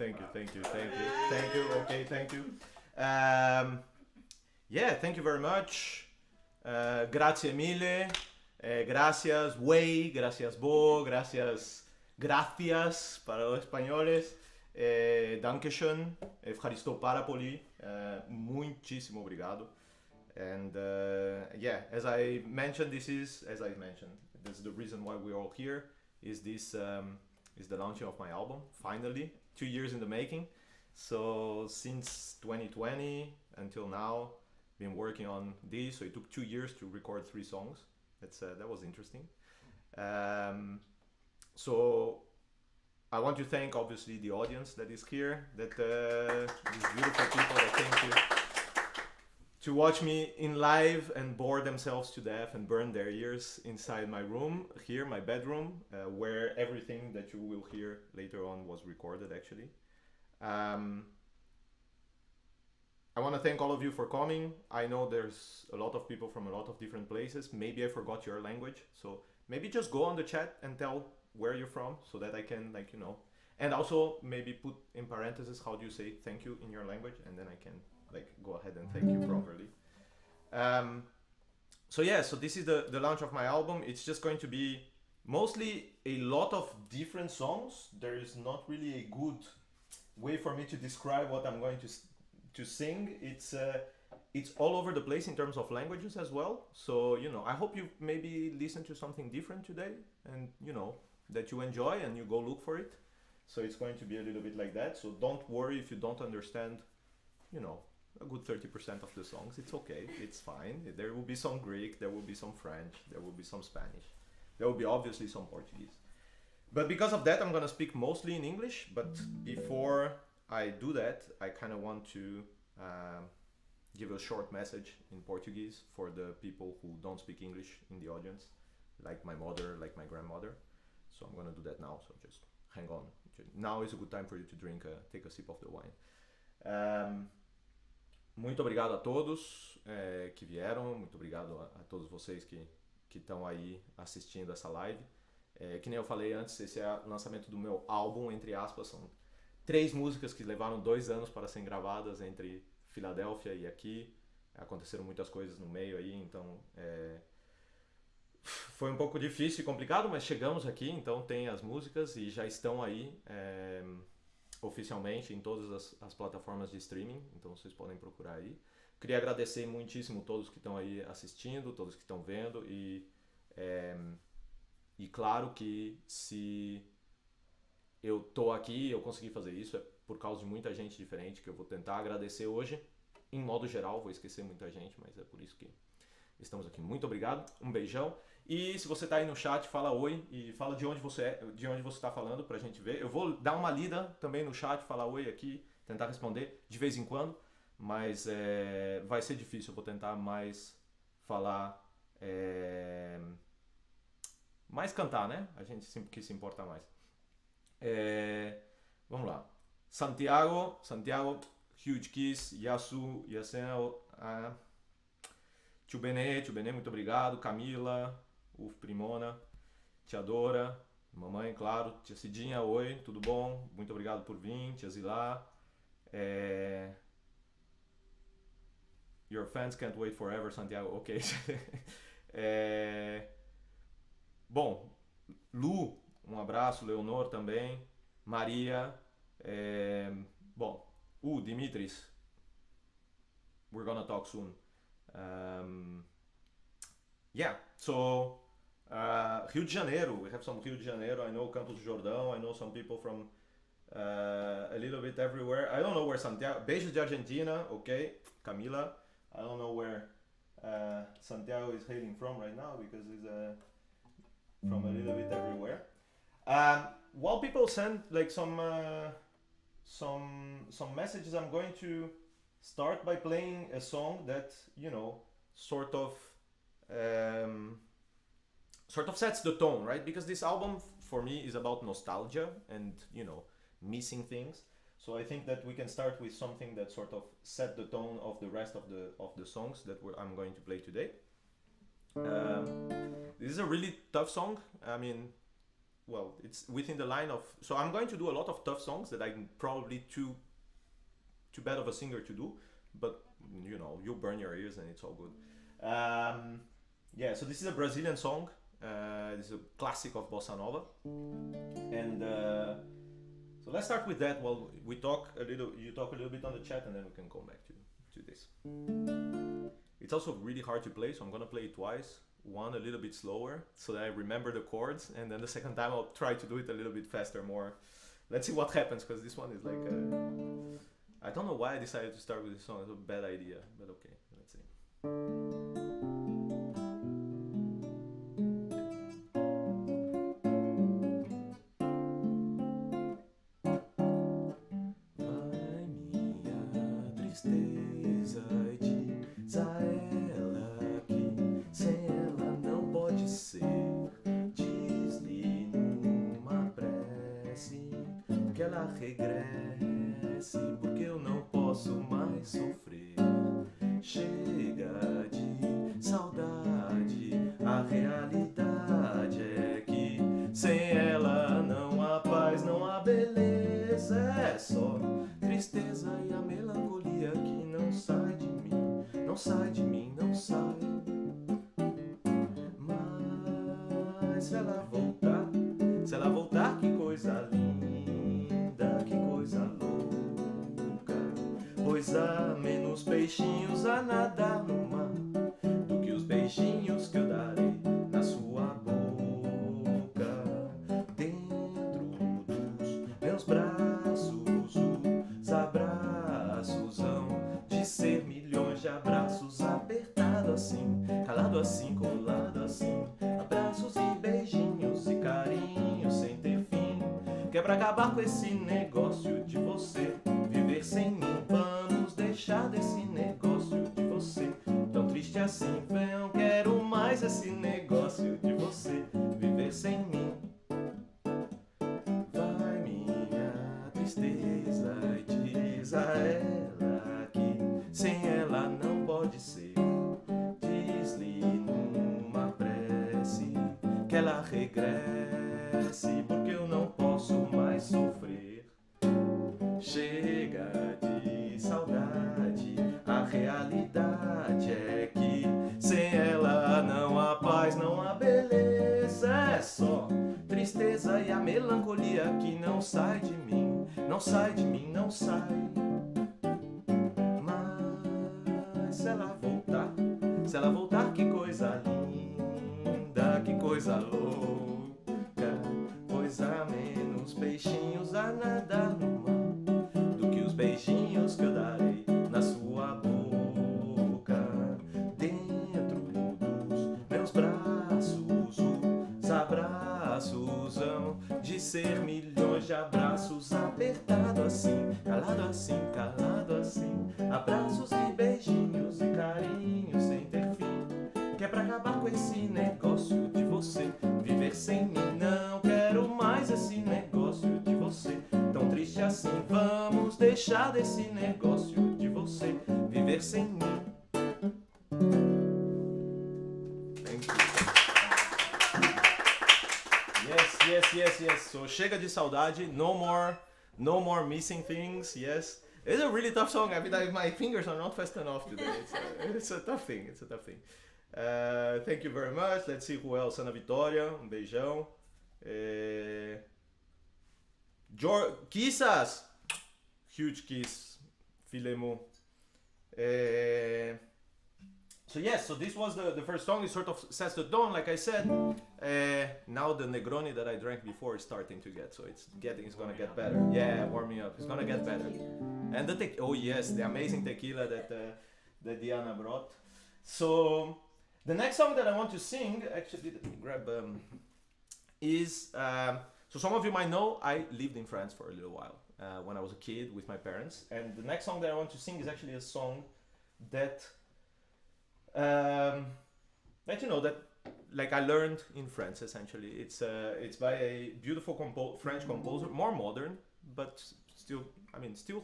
Thank you, thank you, thank you, thank you. Okay, thank you. Yeah, thank you very much. Grazie mille. Gracias, güey. Gracias, bo. Gracias, gracias para los españoles. Dankeschön. Ευχαριστώ πάρα πολύ. Muitíssimo obrigado. And yeah, as I mentioned, this is the reason why we're all here. Is the launching of my album finally, 2 years in the making. So since 2020 until now, been working on this. So it took 2 years to record 3 songs. That was interesting. So I want to thank obviously the audience that is here, that these beautiful people that came to watch me in live and bore themselves to death and burn their ears inside my room here, my bedroom, where everything that you will hear later on was recorded actually. I want to thank all of you for coming. I know there's a lot of people from a lot of different places. Maybe I forgot your language, so maybe just go on the chat and tell where you're from so that I can, like, you know, and also maybe put in parentheses how do you say thank you in your language, and then I can like go ahead and thank you properly. So yeah, so this is the launch of my album. It's just going to be mostly a lot of different songs. There is not really a good way for me to describe what I'm going to sing. It's all over the place in terms of languages as well. So, you know, I hope you maybe listen to something different today, and, you know, that you enjoy and you go look for it. So it's going to be a little bit like that. So don't worry if you don't understand, you know, a good 30% of the songs. It's okay, it's fine. There will be some Greek, there will be some French, there will be some Spanish, there will be obviously some Portuguese. But because of that, I'm gonna speak mostly in English. But before I do that, I kind of want to give a short message in Portuguese for the people who don't speak English in the audience, like my mother, like my grandmother. So I'm gonna do that now, so just hang on. Now is a good time for you to take a sip of the wine. Muito obrigado a todos que vieram, muito obrigado a todos vocês que estão aí assistindo essa live. Que nem eu falei antes, esse é o lançamento do meu álbum, entre aspas. São 3 músicas que levaram 2 anos para serem gravadas entre Filadélfia e aqui. Aconteceram muitas coisas no meio aí, então foi um pouco difícil e complicado, mas chegamos aqui, então tem as músicas e já estão aí oficialmente em todas as plataformas de streaming, então vocês podem procurar aí. Queria agradecer muitíssimo todos que estão aí assistindo, todos que estão vendo, e claro que se eu tô aqui, eu consegui fazer isso, é por causa de muita gente diferente que eu vou tentar agradecer hoje. Em modo geral, vou esquecer muita gente, mas é por isso que estamos aqui. Muito obrigado, um beijão. E se você tá aí no chat, fala oi e fala de onde você está falando pra gente ver. Eu vou dar uma lida também no chat, falar oi aqui, tentar responder de vez em quando, mas vai ser difícil, eu vou tentar mais falar, mais cantar, né? A gente sempre que se importa mais. Vamos lá. Santiago, huge kiss, Yasu, Yasel, Tio Benê, muito obrigado. Camila, Primona, Tia Dora, mamãe, claro. Tia Cidinha, oi, tudo bom? Muito obrigado por vir. Tia Zilá. Your fans can't wait forever, Santiago. Ok. Bom, Lu, um abraço. Leonor também. Maria. Bom, Dimitris. We're gonna talk soon. Yeah, so Rio de Janeiro, we have some Rio de Janeiro. I know Campos do Jordão, I know some people from a little bit everywhere. I don't know where Santiago, beijos de Argentina, okay, Camila. I don't know where Santiago is hailing from right now because he's from a little bit everywhere. While people send like some messages, I'm going to start by playing a song that, you know, sort of sets the tone, right? Because this album for me is about nostalgia and, you know, missing things. So I think that we can start with something that sort of set the tone of the rest of the songs that I'm going to play today. This is a really tough song. I mean, well, it's within the line of. So I'm going to do a lot of tough songs that I'm probably too bad of a singer to do, but you know, you burn your ears and it's all good. Yeah, so this is a Brazilian song. This is a classic of bossa nova, and so let's start with that. While we talk a little, you talk a little bit on the chat, and then we can come back to this. It's also really hard to play, so I'm gonna play it twice. One a little bit slower, so that I remember the chords, and then the second time I'll try to do it a little bit faster, more. Let's see what happens, because this one is like. I don't know why I decided to start with this song. It's a bad idea, but okay, let's see. Regresse, porque eu não posso mais sofrer. Chega de saudade, a realidade é que sem ela não há paz, não há beleza. É só tristeza e a melancolia que não sai de mim, não sai de mim, não sai. Mas se ela voltar, que coisa linda. Pois há menos peixinhos a nadar no mar do que os beijinhos que eu darei na sua boca. Dentro dos meus braços, os abraços hão de ser milhões de abraços, apertado assim, calado assim, colado assim, abraços e beijinhos e carinhos sem ter fim. Que é pra acabar com esse negócio de você viver sem mim. Vamos deixar desse negócio de você tão triste assim. Não quero mais esse negócio de você viver sem mim. Vai minha tristeza e diz a ela que sem ela não pode ser. Diz-lhe numa prece que ela regresse, porque eu não posso mais sofrer. Chega de saudade, a realidade é que sem ela não há paz, não há beleza. É só tristeza e a melancolia que não sai de mim, não sai de mim, não sai. Mas se ela voltar, que coisa linda, que coisa louca. Pois há menos peixinhos a nadar no mar do que os beijinhos que eu darei na sua boca. Dentro dos meus braços, os abraços hão de ser milhões de abraços, apertado assim, calado assim, calado assim, abraços e beijinhos e carinhos sem ter fim. Que é pra acabar com esse negócio de você viver sem mim. Não quero mais esse negócio de você tão triste assim. Vamos deixar desse negócio de você viver sem mim. Thank you. Yes. So chega de saudade. No more missing things. Yes. It's a really tough song. I mean, my fingers are not fast enough today. It's a tough thing. Thank you very much. Let's see who else. Ana Vitória, beijão. Kissas! Huge kiss. Filemo. So yes, so this was the first song. It sort of sets the tone, like I said. Now the Negroni that I drank before is starting to get, so it's gonna get better. Yeah, warming up. It's gonna get better. And the amazing tequila that Diana brought. So the next song that I want to sing, actually, let me grab is so some of you might know I lived in France for a little while when I was a kid with my parents, and the next song that I want to sing is actually a song that like I learned in France. Essentially, it's by a beautiful French composer, more modern, but still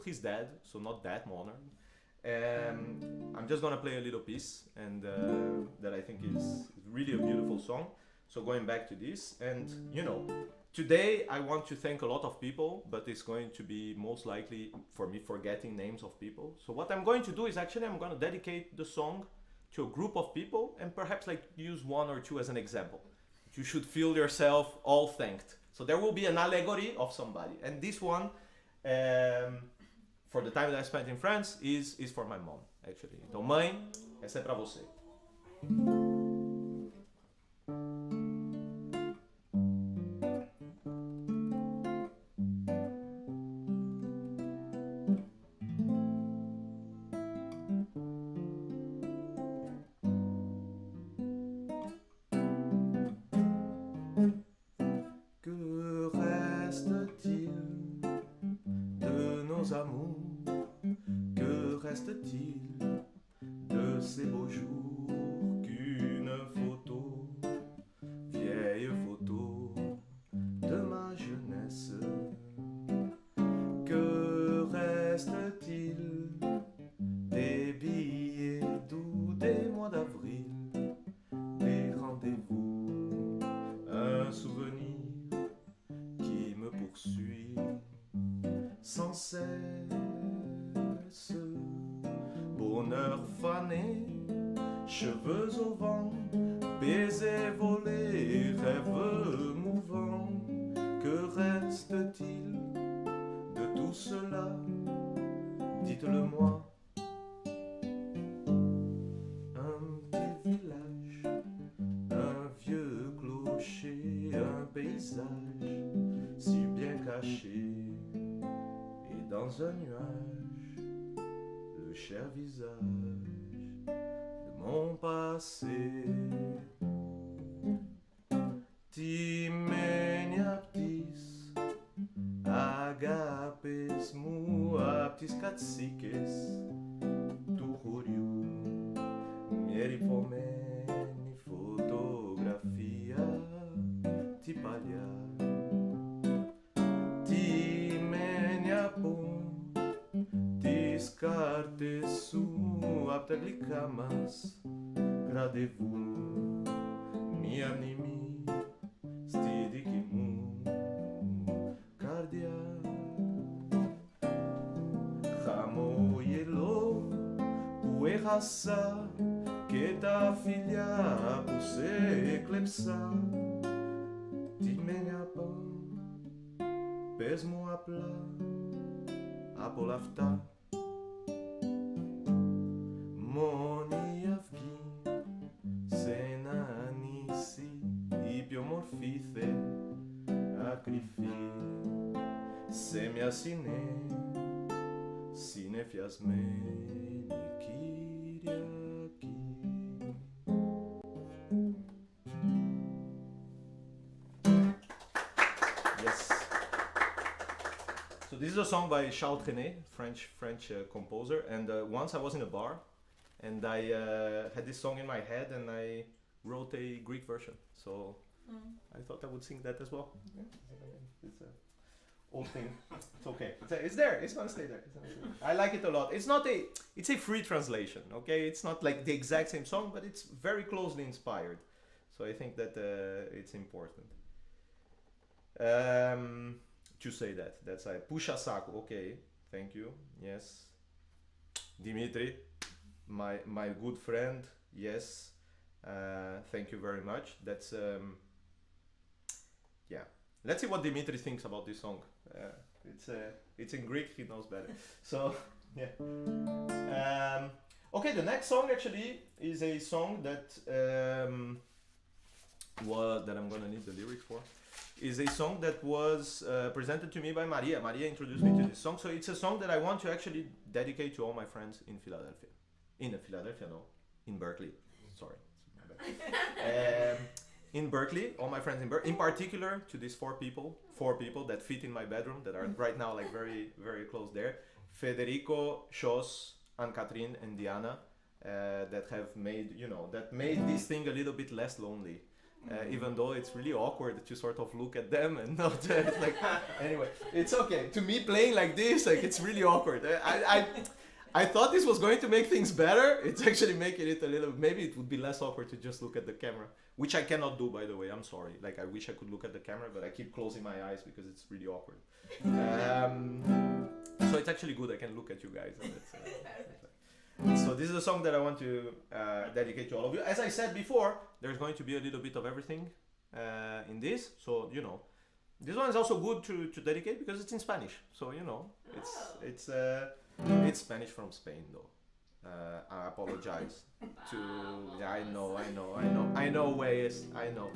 he's dead, so not that modern. I'm just gonna play a little piece, and that I think is really a beautiful song. So going back to this, and today I want to thank a lot of people, but it's going to be most likely for me forgetting names of people. So what I'm going to do is actually I'm going to dedicate the song to a group of people and perhaps like use one or two as an example. You should feel yourself all thanked. So there will be an allegory of somebody. And this one, for the time that I spent in France, is for my mom, actually. Então, mãe, essa é pra você. amours, que reste-t-il de ces beaux jours qu'une photo, vieille photo de ma jeunesse? Que reste-t-il des billets doux des mois d'avril, des rendez-vous, un souvenir qui me poursuit sans cesse? Bonheur fané, cheveux au vent, baisers volés, rêves mouvants. Que reste-t-il de tout cela? Dites-le-moi. Un petit village, un vieux clocher, un paysage si bien caché, et dans un nuage le cher visage de mon passé. Timeni aptis, agapes mu aptis caciques, tuhuriu, mieripomeni fotografia, tipalia. Timeni apum, tis cartes su aptaglicamas, gradevum, mi animi, stidicimu, cardia. Ramo yelo, puerraça, que ta filha puse eclepsa. Timeniapam, pesmo apla, apolafta. Moni avgi, senanisi, ipiomorfice, acrifi, semiasine, sinefiasmeni, kyriaki. Yes. So this is a song by Ciao, Trenet, French composer. And once I was in a bar, and I had this song in my head, and I wrote a Greek version. So I thought I would sing that as well. Yeah. It's a old thing. It's okay. It's there. It's gonna stay there. I like it a lot. It's a free translation. Okay, it's not like the exact same song, but it's very closely inspired. So I think that it's important to say that. That's a puxa saco. Okay, thank you. Yes, Dimitri, my good friend. Yes, thank you very much. That's yeah. Let's see what Dimitri thinks about this song. It's in Greek. He knows better. So yeah. Okay, the next song actually is a song that I'm gonna need the lyrics for. Is a song that was presented to me by Maria. Maria introduced me to this song. So it's a song that I want to actually dedicate to all my friends in Philadelphia. In Berkeley. Sorry. In Berkeley, all my friends in Berkeley, in particular to these four people that fit in my bedroom, that are right now like very, very close there. Federico, Shos, Anne-Catherine, and Diana, that have made, that made this thing a little bit less lonely. Even though it's really awkward to sort of look at them and not it's like anyway, it's okay. To me playing like this, like it's really awkward. I thought this was going to make things better. It's actually making it a little. Maybe it would be less awkward to just look at the camera, which I cannot do, by the way. I'm sorry. Like I wish I could look at the camera, but I keep closing my eyes because it's really awkward. So it's actually good. I can look at you guys. And so this is a song that I want to dedicate to all of you. As I said before, there's going to be a little bit of everything in this. So you know, this one is also good to dedicate because it's in Spanish. So you know, it's Spanish from Spain though. I apologize to. Yeah, I know. Ways. I know.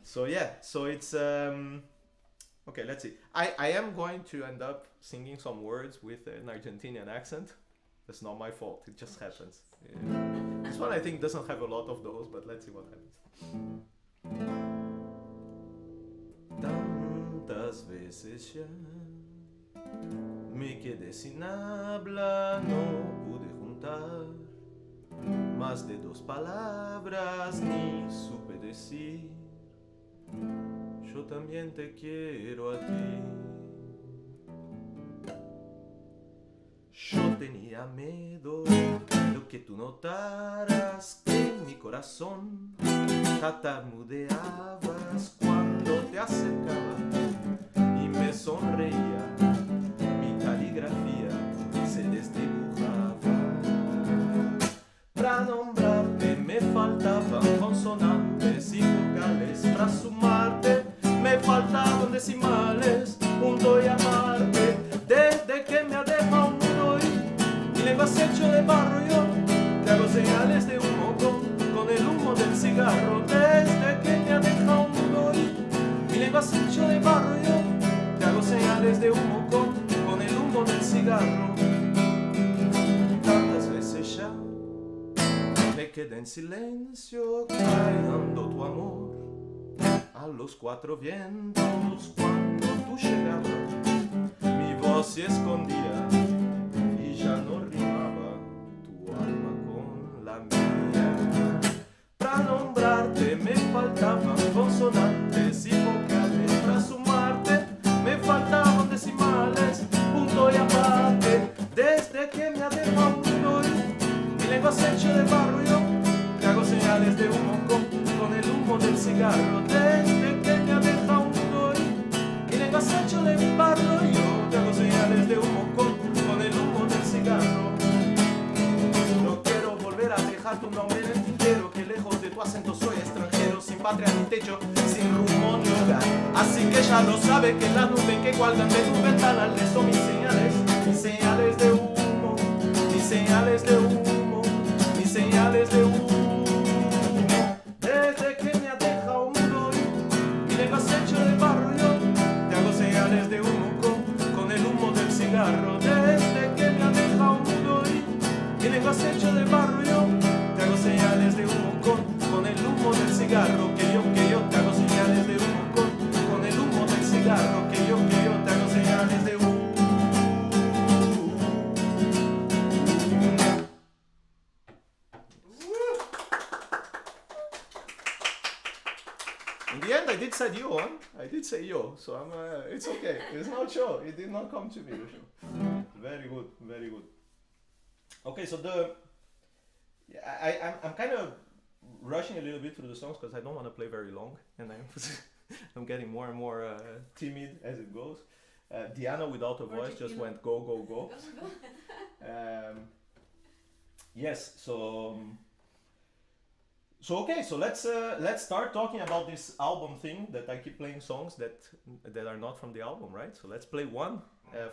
So yeah, so it's okay. Let's see. I am going to end up singing some words with an Argentinian accent. That's not my fault. It just happens. Yeah. This one I think doesn't have a lot of those, but let's see what happens. Tantas veces ya me quedé sin habla, no pude juntar más de dos palabras, ni supe decir, yo también te quiero a ti. Yo tenía miedo de que tú notaras que en mi corazón tartamudeabas cuando te acercaba y me sonreía. Mi caligrafía se desdibujaba. Para nombrarte me faltaban consonantes y vocales. Para sumarte me faltaban decimales. Punto y amarte desde que me ha dejado un muro y lengua hecho de barro yo te hago señales de humo con el humo del cigarro. Desde que me ha dejado un muro y lengua hecho de barro yo te hago señales de humo con el humo del cigarro. Tantas veces ya me quedé en silencio callando tu amor a los cuatro vientos cuando tú llegabas. Mi voz se escondía y ya no rimaba tu alma con la mía. Para nombrarte me faltaban consonantes y vocales. Para sumarte me faltaban decimales. Punto y aparte. Desde que me ha dejado un dolor, mi lengua se hecho de barro yo te hago señales de humo con el humo del cigarro. Desde que me ha dejado un dolor, mi lengua se hecho de barro yo te hago señales de humo con el humo del cigarro. No quiero volver a dejar tu nombre en el tintero, que lejos de tu acento soy extranjero, sin patria ni techo, sin rumbo ni hogar. Así que ya lo sabe que las nubes que cuelgan de tu ventana les son mis señales de humo, mis señales de humo, mis señales de humo. Desde que me ha dejado un dolor, mi lengua se hecho de barro yo te hago señales de humo con el humo del cigarro. Desde que me ha dejado un dolor, mi lengua se hecho de barro yo te hago señales de humo con el humo del cigarro. Que yo te hago señales de humo con el humo del cigarro. Que yo te hago señales de humo. In the end, I did say yo, huh? I did say yo, so I'm. It's okay. It's not show. It did not come to me. The show. Very good, very good. Okay, so I'm kind of rushing a little bit through the songs because I don't want to play very long, and I'm getting more and more timid as it goes. Diana without a voice just went go go go. Yes, so okay, so let's start talking about this album thing that I keep playing songs that are not from the album, right? So let's play one,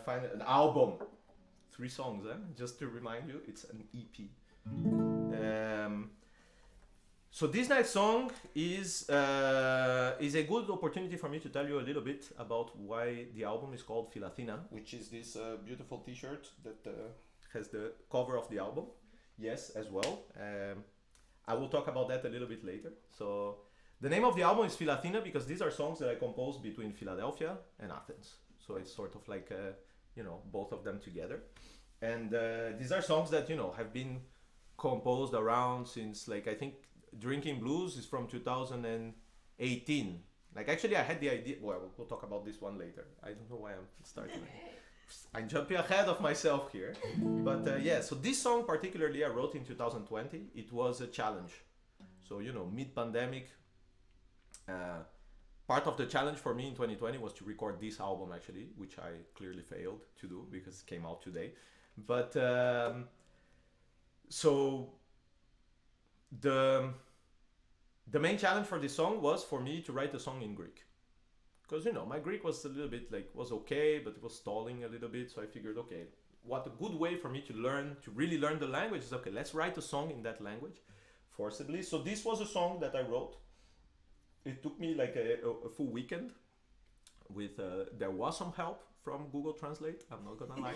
find an album, 3 songs, just to remind you, it's an EP. So this next song is a good opportunity for me to tell you a little bit about why the album is called Philathina, which is this beautiful T-shirt that has the cover of the album. Yes, as well. I will talk about that a little bit later. So the name of the album is Philathina because these are songs that I composed between Philadelphia and Athens. So it's sort of like both of them together. And these are songs that have been composed around since, like, I think Drinking Blues is from 2018. Like, actually I had the idea, well, we'll talk about this one later. I don't know why I'm starting. I'm jumping ahead of myself here. But yeah, so this song particularly I wrote in 2020. It was a challenge. So, you know, mid-pandemic, part of the challenge for me in 2020 was to record this album actually, which I clearly failed to do because it came out today. But so the main challenge for this song was for me to write a song in Greek. Because, you know, my Greek was a little bit like, was okay, but it was stalling a little bit. So I figured, okay, what a good way for me to learn, to really learn the language is, okay, let's write a song in that language forcibly. So this was a song that I wrote. It took me like a full weekend with, there was some help from Google Translate. I'm not gonna lie.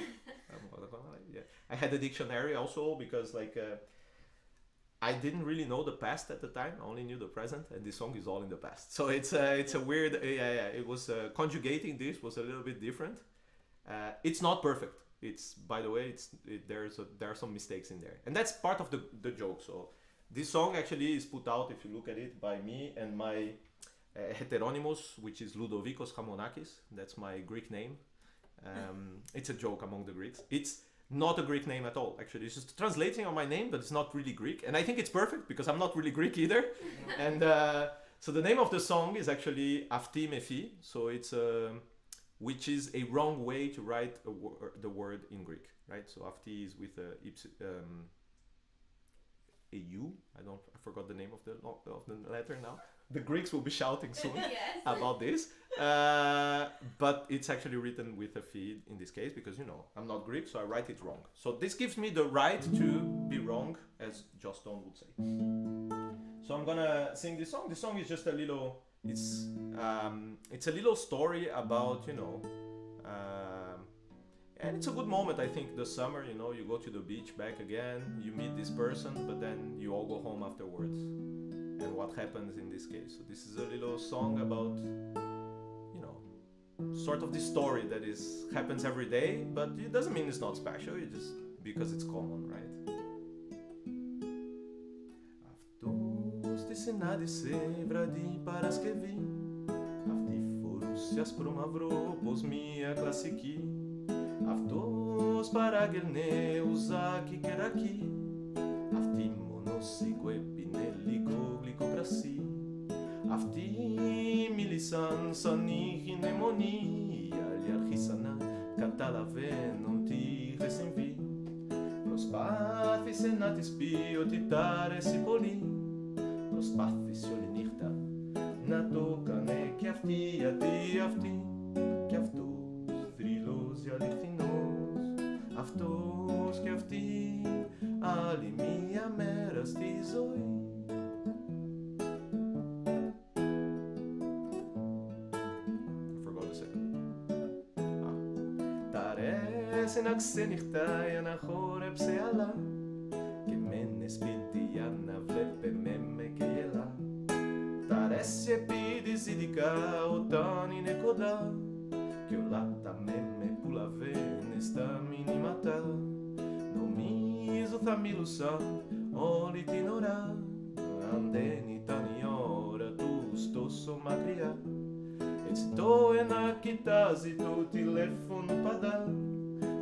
Yeah. I had a dictionary also because like, I didn't really know the past at the time. I only knew the present, and this song is all in the past. So it's a weird. It was conjugating this was a little bit different. It's not perfect. It's, by the way, there are some mistakes in there, and that's part of the joke. So this song actually is put out, if you look at it, by me and my heteronymous, which is Loudovikos Chamonakis. That's my Greek name. It's a joke among the Greeks. It's not a Greek name at all, actually. It's just translating on my name, but it's not really Greek. And I think it's perfect because I'm not really Greek either. And so the name of the song is actually Afti Mefi. So it's which is a wrong way to write the word in Greek, right? So Afti is with a U. I forgot the name of the letter now. The Greeks will be shouting soon about this. But it's actually written with a feed in this case because, you know, I'm not Greek, so I write it wrong. So this gives me the right to be wrong, as Joston would say. So I'm gonna sing this song. This song is just a little, it's a little story about, you know, and it's a good moment, I think, the summer, you know, you go to the beach back again, you meet this person, but then you all go home afterwards. And what happens in this case. So this is a little song about, you know, sort of this story that happens every day, but it doesn't mean it's not special, it just because it's common, right? Αυτός τη συνάντησε βραδύ Παρασκευή. Αυτή φορούσε άσπρο μαύρο πως μία κλασική. Αυτός παράγγελνε ουζάκι και ρακί. Αυτή μόνο σηκώπινε λίγο γλυκοκρασί. Αυτοί μίλησαν σαν είχε μνημονή. Οι άλλοι άρχισαν να καταλαβαίνουν τι είχε συμβεί. Προσπάθησε να της πει ότι τ' άρεσε πολύ. Προσπάθησε όλη νύχτα να το κάνε κι αυτή, γιατί αυτή κι αυτός θρύλος αληθινός. Αυτός κι αυτή άλλη μία μέρα στη ζωή. Να ξενυχτάει, να χόρεψε αλλά και μένε σπίτι για να βλέπε με και γελά. Τ' αρέσει επίτης ειδικά όταν είναι κοντά κι όλα τα με που λαβαίνει στα μηνύματα. Νομίζω θα μιλούσαν όλη την ώρα αν δεν ήταν η ώρα τους τόσο μακριά. Έτσι το ένα κοιτάζει το τηλέφωνο παντά,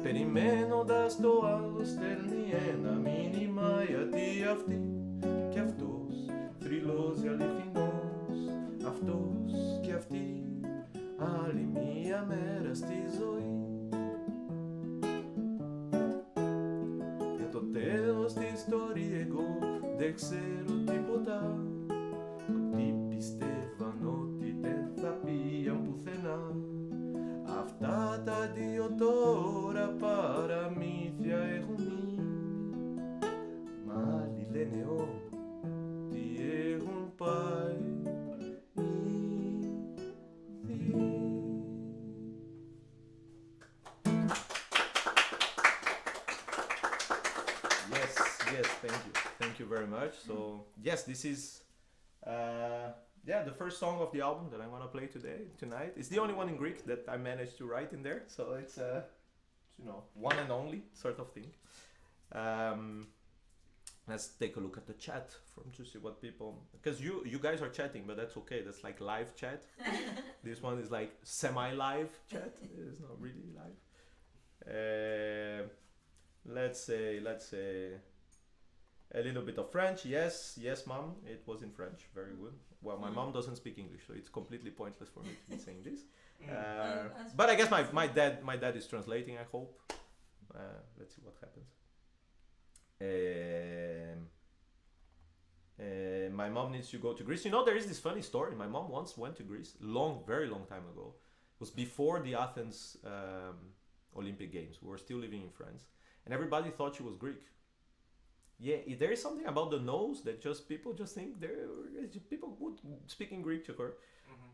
περιμένοντας το άλλο στέλνει ένα μήνυμα, γιατί αυτή κι αυτός θρυλός αληθινός. Αυτός κι αυτή άλλη μία μέρα στη ζωή. Για το τέλος της ιστορία εγώ δεν ξέρω τίποτα. Τι πιστεύαν ότι δεν θα πήγαν πουθενά. Αυτά τα δύο τώρα παραμύθια έχουν μείνει. Μα άλλοι λένε ότι έχουν πάει ήδη. Yes, thank you very much. So yes, this is the first song of the album that I'm gonna play tonight. It's the only one in Greek that I managed to write in there, so it's you know, one and only sort of thing. Let's take a look at the chat to see what people, because you guys are chatting, but that's okay. That's like live chat. This one is like semi-live chat. It's not really live. Let's say a little bit of French. Yes, mom, it was in French. Very good. Well, my mom doesn't speak English, so it's completely pointless for me to be saying this. But I guess my dad is translating, I hope. Let's see what happens. My mom needs to go to Greece. You know, there is this funny story. My mom once went to Greece, very long time ago. It was before the Athens Olympic Games. We were still living in France, and everybody thought she was Greek. Yeah, there is something about the nose that people just think people would speaking Greek to her,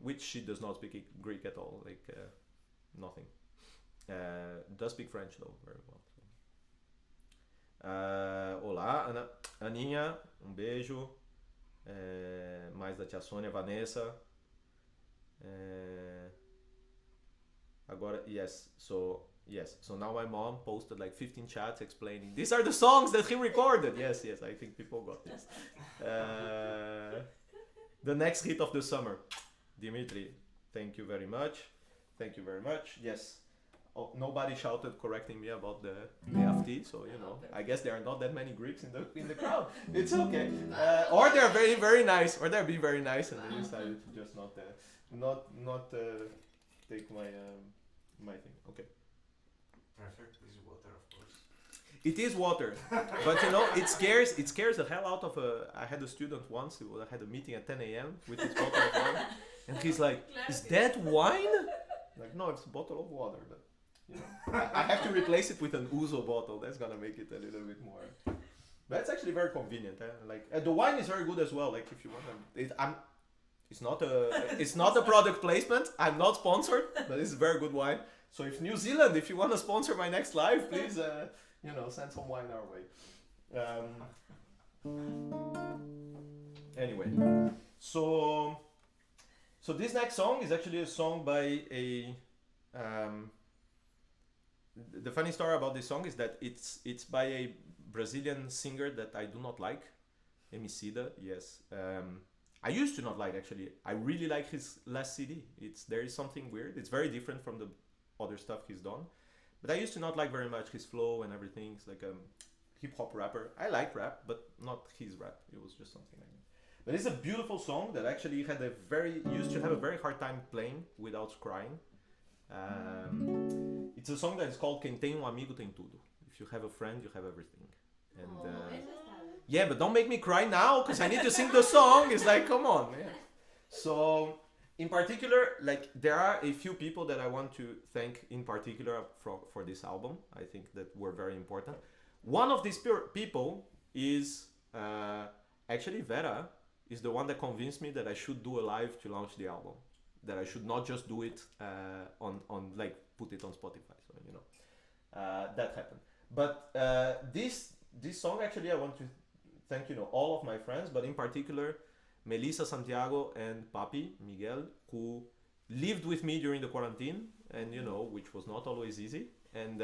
which she does not speak Greek at all, like nothing. Does speak French though very well. Olá, Aninha, beijo. Mais da tia Sônia, Vanessa. Agora, yes, so now my mom posted like 15 chats explaining these are the songs that he recorded. Yes, I think people got this. The next hit of the summer. Dimitri, thank you very much. Yes. Oh, nobody shouted correcting me about the Afti, so you know, I guess there are not that many Greeks in the crowd. It's okay. Or they're very, very nice, or they're being very nice, and they decided to just not take my thing. Okay. Perfect. This is water, of course. It is water, but you know, it scares the hell out of I had a student once who had a meeting at 10 a.m. with his bottle of water, and he's like, "Is that wine?" Like, no, it's a bottle of water, but you know, I have to replace it with an ouzo bottle. That's gonna make it a little bit more. But it's actually very convenient. Like the wine is very good as well. Like if you want it's not a product placement. I'm not sponsored, but it's very good wine. So if New Zealand, if you want to sponsor my next live, please, send some wine our way. Anyway, so this next song is actually a song by a. The funny story about this song is that it's by a Brazilian singer that I do not like, Emicida. Yes, I used to not like actually. I really like his last CD. There is something weird. It's very different from the other stuff he's done, but I used to not like very much his flow and everything. It's like a hip hop rapper. I like rap, but not his rap. It was just something like that. But it's a beautiful song that actually used to have a very hard time playing without crying. It's a song that is called Quem tem amigo tem tudo. If you have a friend, you have everything. And yeah, but don't make me cry now because I need to sing the song. It's like, come on, man. So in particular, like there are a few people that I want to thank in particular for this album. I think that were very important. One of these people is actually Vera is the one that convinced me that I should do a live to launch the album. That I should not just do it on like put it on Spotify. So you know that happened. But this song actually I want to thank all of my friends, but in particular Melissa, Santiago, and Papi Miguel, who lived with me during the quarantine, and which was not always easy. And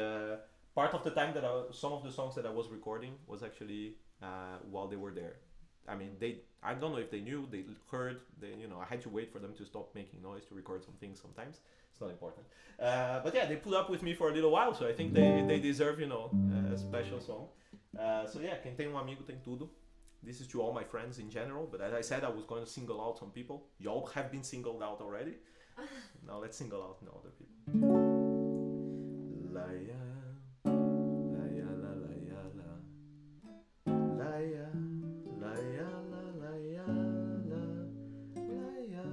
part of the time that some of the songs that I was recording was actually while they were there. I mean, I don't know if they knew, they heard, I had to wait for them to stop making noise to record some things sometimes. It's not important. But yeah, they put up with me for a little while, so I think they deserve, a special song. So yeah, Quem tem amigo tem tudo. This is to all my friends in general, but as I said, I was going to single out some people. Y'all have been singled out already. Now let's single out other people. Laia, laia, la, laia, la. Laia, laia, la, laia, la. Laia,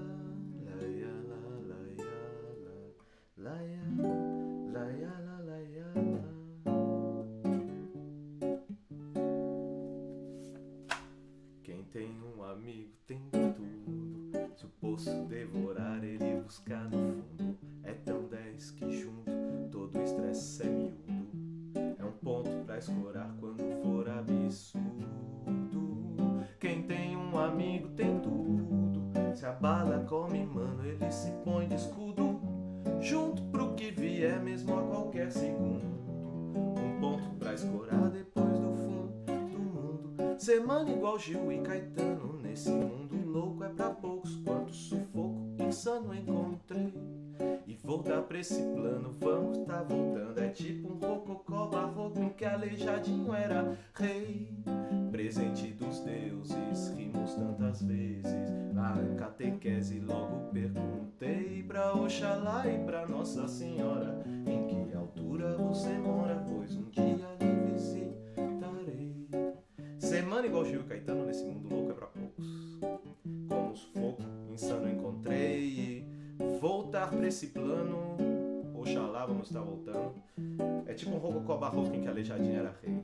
laia, la, laia, la. Laia, laia, la, laia, la. Quem tem amigo tem tudo. Se o poço devorar, ele buscar no fundo. É tão 10 que junto todo estresse é miúdo. É ponto pra escorar quando for absurdo. Quem tem amigo tem tudo. Se a bala come, mano, ele se põe de escudo. Junto pro que vier, mesmo a qualquer segundo. Ponto pra escorar depois do fundo do mundo. Semana igual Gil e Caetano. Nesse mundo louco é pra poucos. Quanto sufoco insano encontrei. E vou voltar pra esse plano, vamos tá voltando. É tipo um rococó barroco em que Aleijadinho era rei, presente dos deuses, rimos tantas vezes. Lá em catequese logo perguntei pra Oxalá e pra Nossa Senhora em que altura você mora, pois um dia lhe visitarei. Semana igual Gil e Caetano nesse mundo louco é pra poucos. Como um sufoco insano encontrei. Voltar pra esse plano, Oxalá vamos estar voltando. É tipo um rococó barroco em que Aleijadinho era rei,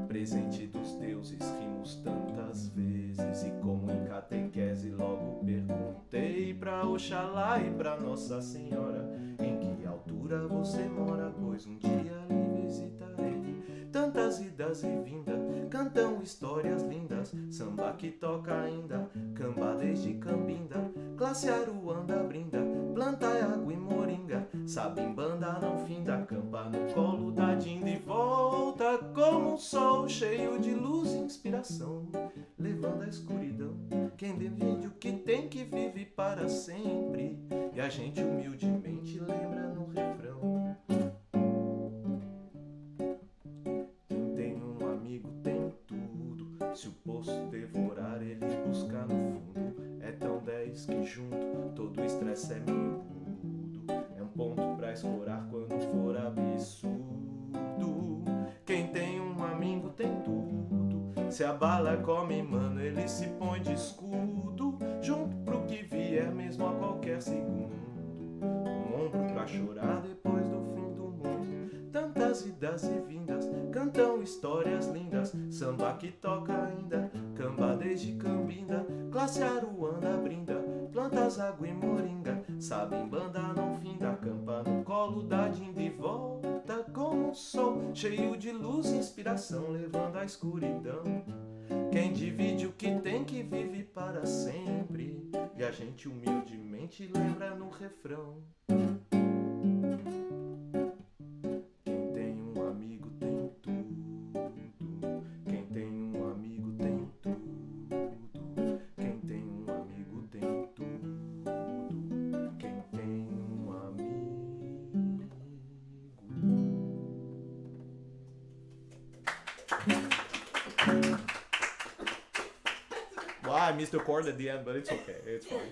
presente dos deuses, rimos tantas vezes. E como em catequese logo perguntei pra Oxalá e pra Nossa Senhora em que altura você mora, pois um dia lhe visitarei. Tantas idas e vindas, cantam histórias lindas, samba que toca ainda, camba desde Cambinda, classe Aruanda brinda, planta água e moringa, sabe em banda não finda, campa no colo da Dinda e volta como um sol cheio de luz e inspiração, levando a escuridão. Quem divide o que tem que vive para sempre, e a gente humildemente lembra no refrão. Quem tem um amigo tem tudo, se o poço devorar ele busca no fundo. É tão 10 que junto todo o estresse é meio rudo, é um ponto pra escorar quando for absurdo. Quem tem um amigo tem tudo, se a bala come mano ele se põe de escudo, junto pro que vier mesmo a qualquer segundo, um ombro pra chorar depois do fim do mundo. Tantas idas e vindas, cantam histórias lindas, samba que toca ainda, camba desde Cambinda, classe Aruanda brinda, plantas água e moringa, sabe em banda não finda, campa no colo da Dinda e volta como um sol cheio de luz e inspiração, levando a escuridão. Quem divide o que tem que vive para sempre, e a gente humildemente lembra no refrão. Quem tem um amigo tem tudo, quem tem um amigo tem tudo, quem tem um amigo tem tudo, quem tem um amigo. Well, I missed the chord at the end, but it's okay. It's fine.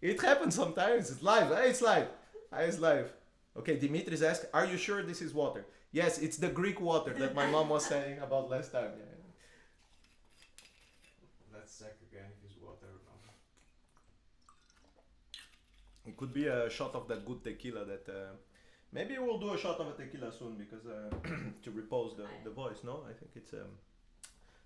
It happens sometimes. It's live. It's live. It's live. Okay, Dimitris asked, are you sure this is water? Yes, it's the Greek water that my mom was saying about last time. Yeah. Let's check again if it's water or not. It could be a shot of that good tequila that... maybe we'll do a shot of a tequila soon because to repose the voice, no? I think it's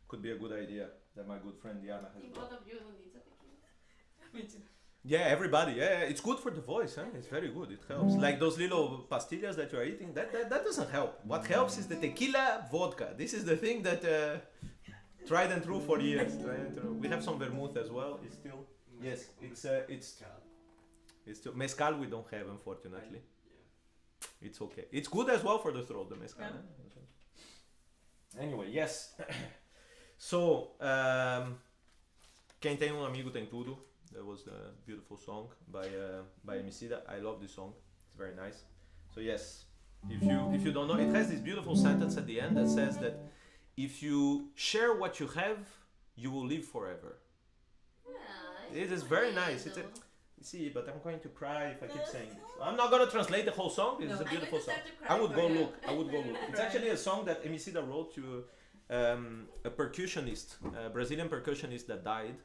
could be a good idea that my good friend Diana has brought. Both of you who needs a tequila. Yeah, everybody. Yeah, it's good for the voice. Huh? It's very good. It helps. Like those little pastillas that you are eating. That doesn't help. What helps is the tequila vodka. This is the thing that tried and true for years. Tried and true. We have some vermouth as well. It's still yes. It's still mezcal. We don't have, unfortunately. Yeah. It's okay. It's good as well for the throat. The mezcal. Yeah. Huh? Anyway, yes. So, Quem tem amigo tem tudo. That was a beautiful song by Emicida. I love this song. It's very nice. So yes, if you don't know, it has this beautiful sentence at the end that says that if you share what you have, you will live forever. Yeah, It is very nice. It's a, see, but I'm going to cry if I keep saying this. I'm not going to translate the whole song. It's a beautiful song. I would go look. It's actually a song that Emicida wrote to a percussionist, a Brazilian percussionist that died.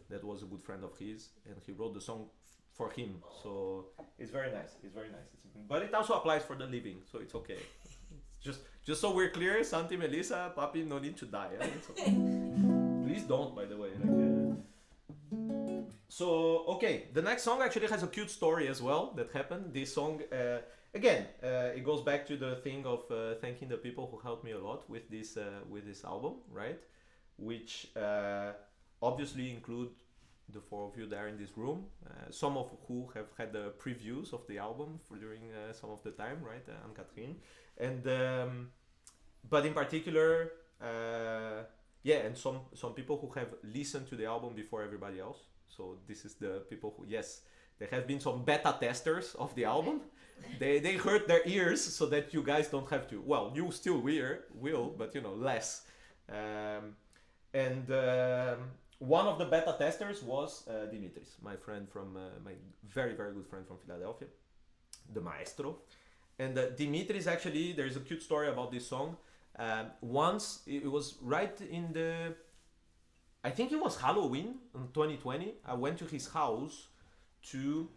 That was a good friend of his, and he wrote the song for him. So it's very nice. It's very nice. But it also applies for the living, so it's okay. Just so we're clear, Santi, Melissa, Papi, no need to die. Yeah? It's okay. Please don't, by the way. So okay, the next song actually has a cute story as well that happened. This song, again, it goes back to the thing of thanking the people who helped me a lot with this album, right? Which obviously include the four of you there in this room, some of who have had the previews of the album for during some of the time, right? Anne-Catherine, and but in particular, yeah, and some people who have listened to the album before everybody else. So this is the people who, yes, there have been some beta testers of the album. They hurt their ears so that you guys don't have to. Well, you still will, but you know, less. One of the beta testers was Dimitris, my friend from my very very good friend from Philadelphia, the maestro. And Dimitris, actually, there's a cute story about this song. Once it was right in the, I think it was Halloween in 2020. I went to his house to.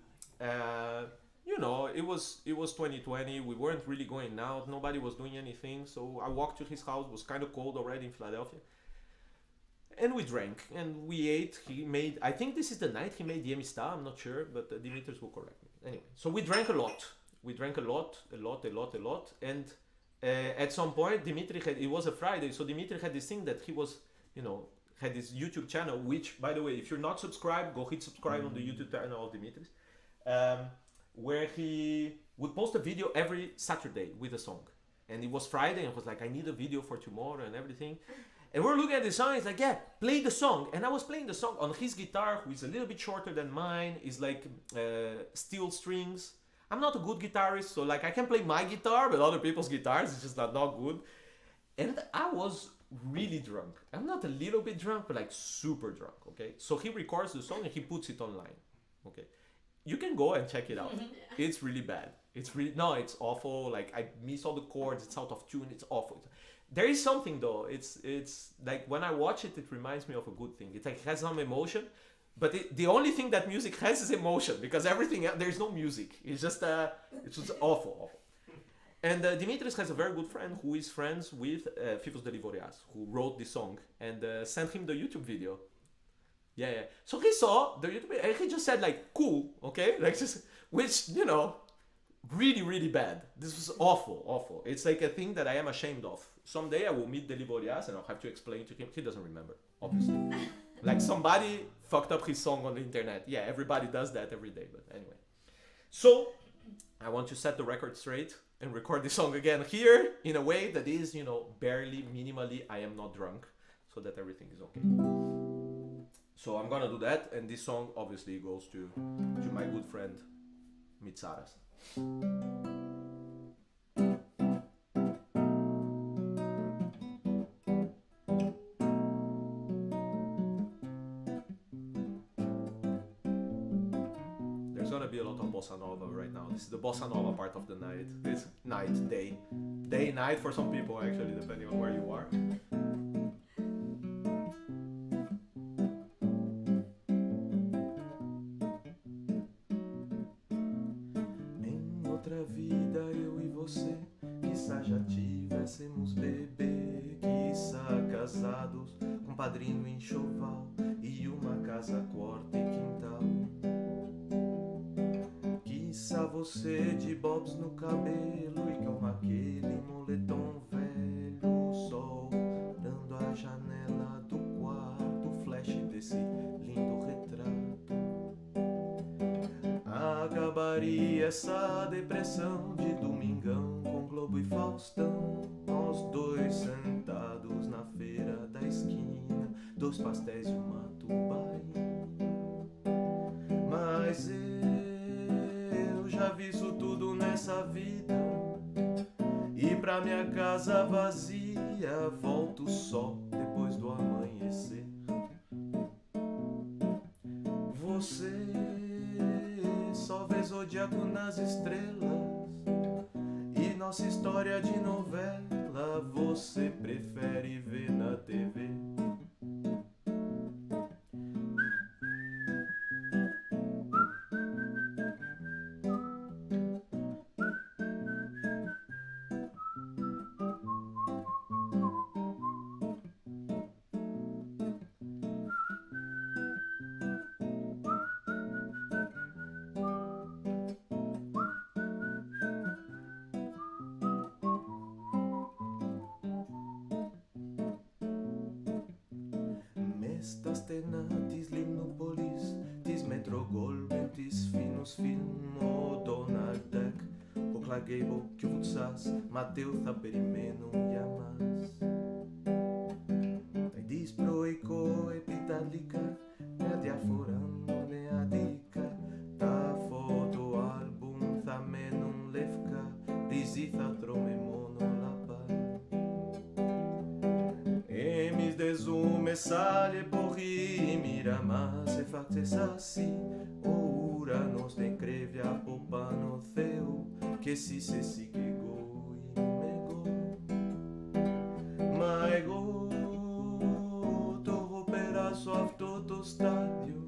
You know, it was 2020. We weren't really going out. Nobody was doing anything. So I walked to his house. It was kind of cold already in Philadelphia. And we drank and we ate. He made, I think this is the night he made the Emicida. I'm not sure, but Dimitris will correct me. Anyway, so we drank a lot. We drank a lot. And at some point, Dimitri had, it was a Friday. So Dimitri had this thing that he was, you know, had this YouTube channel, which, by the way, if you're not subscribed, go hit subscribe on the YouTube channel of Dimitris. Where he would post a video every Saturday with a song. And it was Friday and it was like, I need a video for tomorrow and everything. And we're looking at the song, it's like, yeah, play the song. And I was playing the song on his guitar, who is a little bit shorter than mine, is like steel strings. I'm not a good guitarist, so like I can play my guitar, but other people's guitars, it's just not good. And I was really drunk. I'm not a little bit drunk, but like super drunk, okay? So he records the song and he puts it online, okay? You can go and check it out. It's really bad. It's awful. Like I miss all the chords. It's out of tune. It's awful. There is something though. It's like when I watch it, it reminds me of a good thing. It's like it has some emotion, but the only thing that music has is emotion because everything else, there's no music. It's just awful. And Dimitris has a very good friend who is friends with Fivos Delivorias, who wrote this song and sent him the YouTube video. Yeah. So he saw the YouTube and he just said like, cool, okay? Like just, which, you know, really, really bad. This was awful. It's like a thing that I am ashamed of. Someday I will meet Delivorias and I'll have to explain to him. He doesn't remember, obviously. Like somebody fucked up his song on the internet. Yeah, everybody does that every day, but anyway. So I want to set the record straight and record this song again here in a way that is, you know, barely, minimally, I am not drunk, so that everything is okay. So I'm gonna do that, and this song obviously goes to my good friend Mitsaras. There's gonna be a lot of bossa nova right now. This is the bossa nova part of the night. It's night, day, night for some people actually, depending on where you are. Casados, com padrinho enxoval e uma casa corta e quintal. Quiçá você de bobs no cabelo e com aquele moletom velho, o sol dando a janela do quarto, flash desse lindo retrato. Acabaria essa depressão de domingão com Globo e Faustão, nós dois sentados na feira da esquina, 2 pastéis e uma tubaína. Mas eu já vi isso tudo nessa vida, e pra minha casa vazia volto só depois do amanhecer. Você só vê zodíaco nas estrelas e nossa história de novela você prefere ver na TV. Estas tenatis limnopolis, tis metrogolbentis finus filmo donaldek, oklagebo kjutsas, Mateusa perimenum yamas. Dis proiko epitadlika, ne diaforano ne adika, ta esume sale porri mira mas e factes assim ora nos decreve a popa no theo que si se sigue go mego maego todo peraso afto to stadio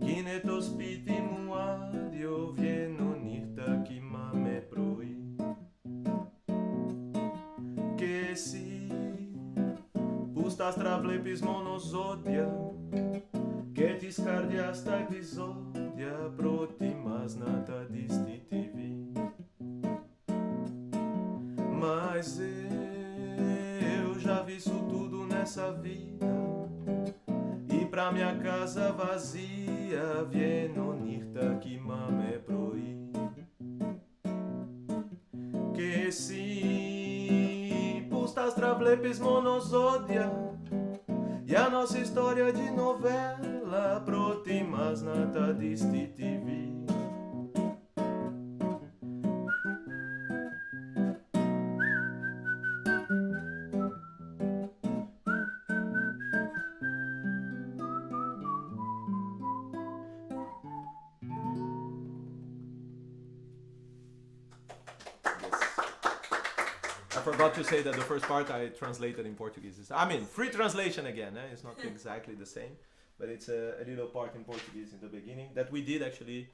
kinetos pitimu adio vieno nirta ki mame proi que si pustas travlepis monozodia que discardias ta episodia protimas nata distitivi mas eu já vi isso tudo nessa vida e pra minha casa vazia vieno nirta que mame proi que si pustas travlepis monozodia e a nossa história de novela protimas nata distitivi I forgot to say that the first part I translated in Portuguese. I mean, free translation again. It's not exactly the same, but it's a little part in Portuguese in the beginning that we did actually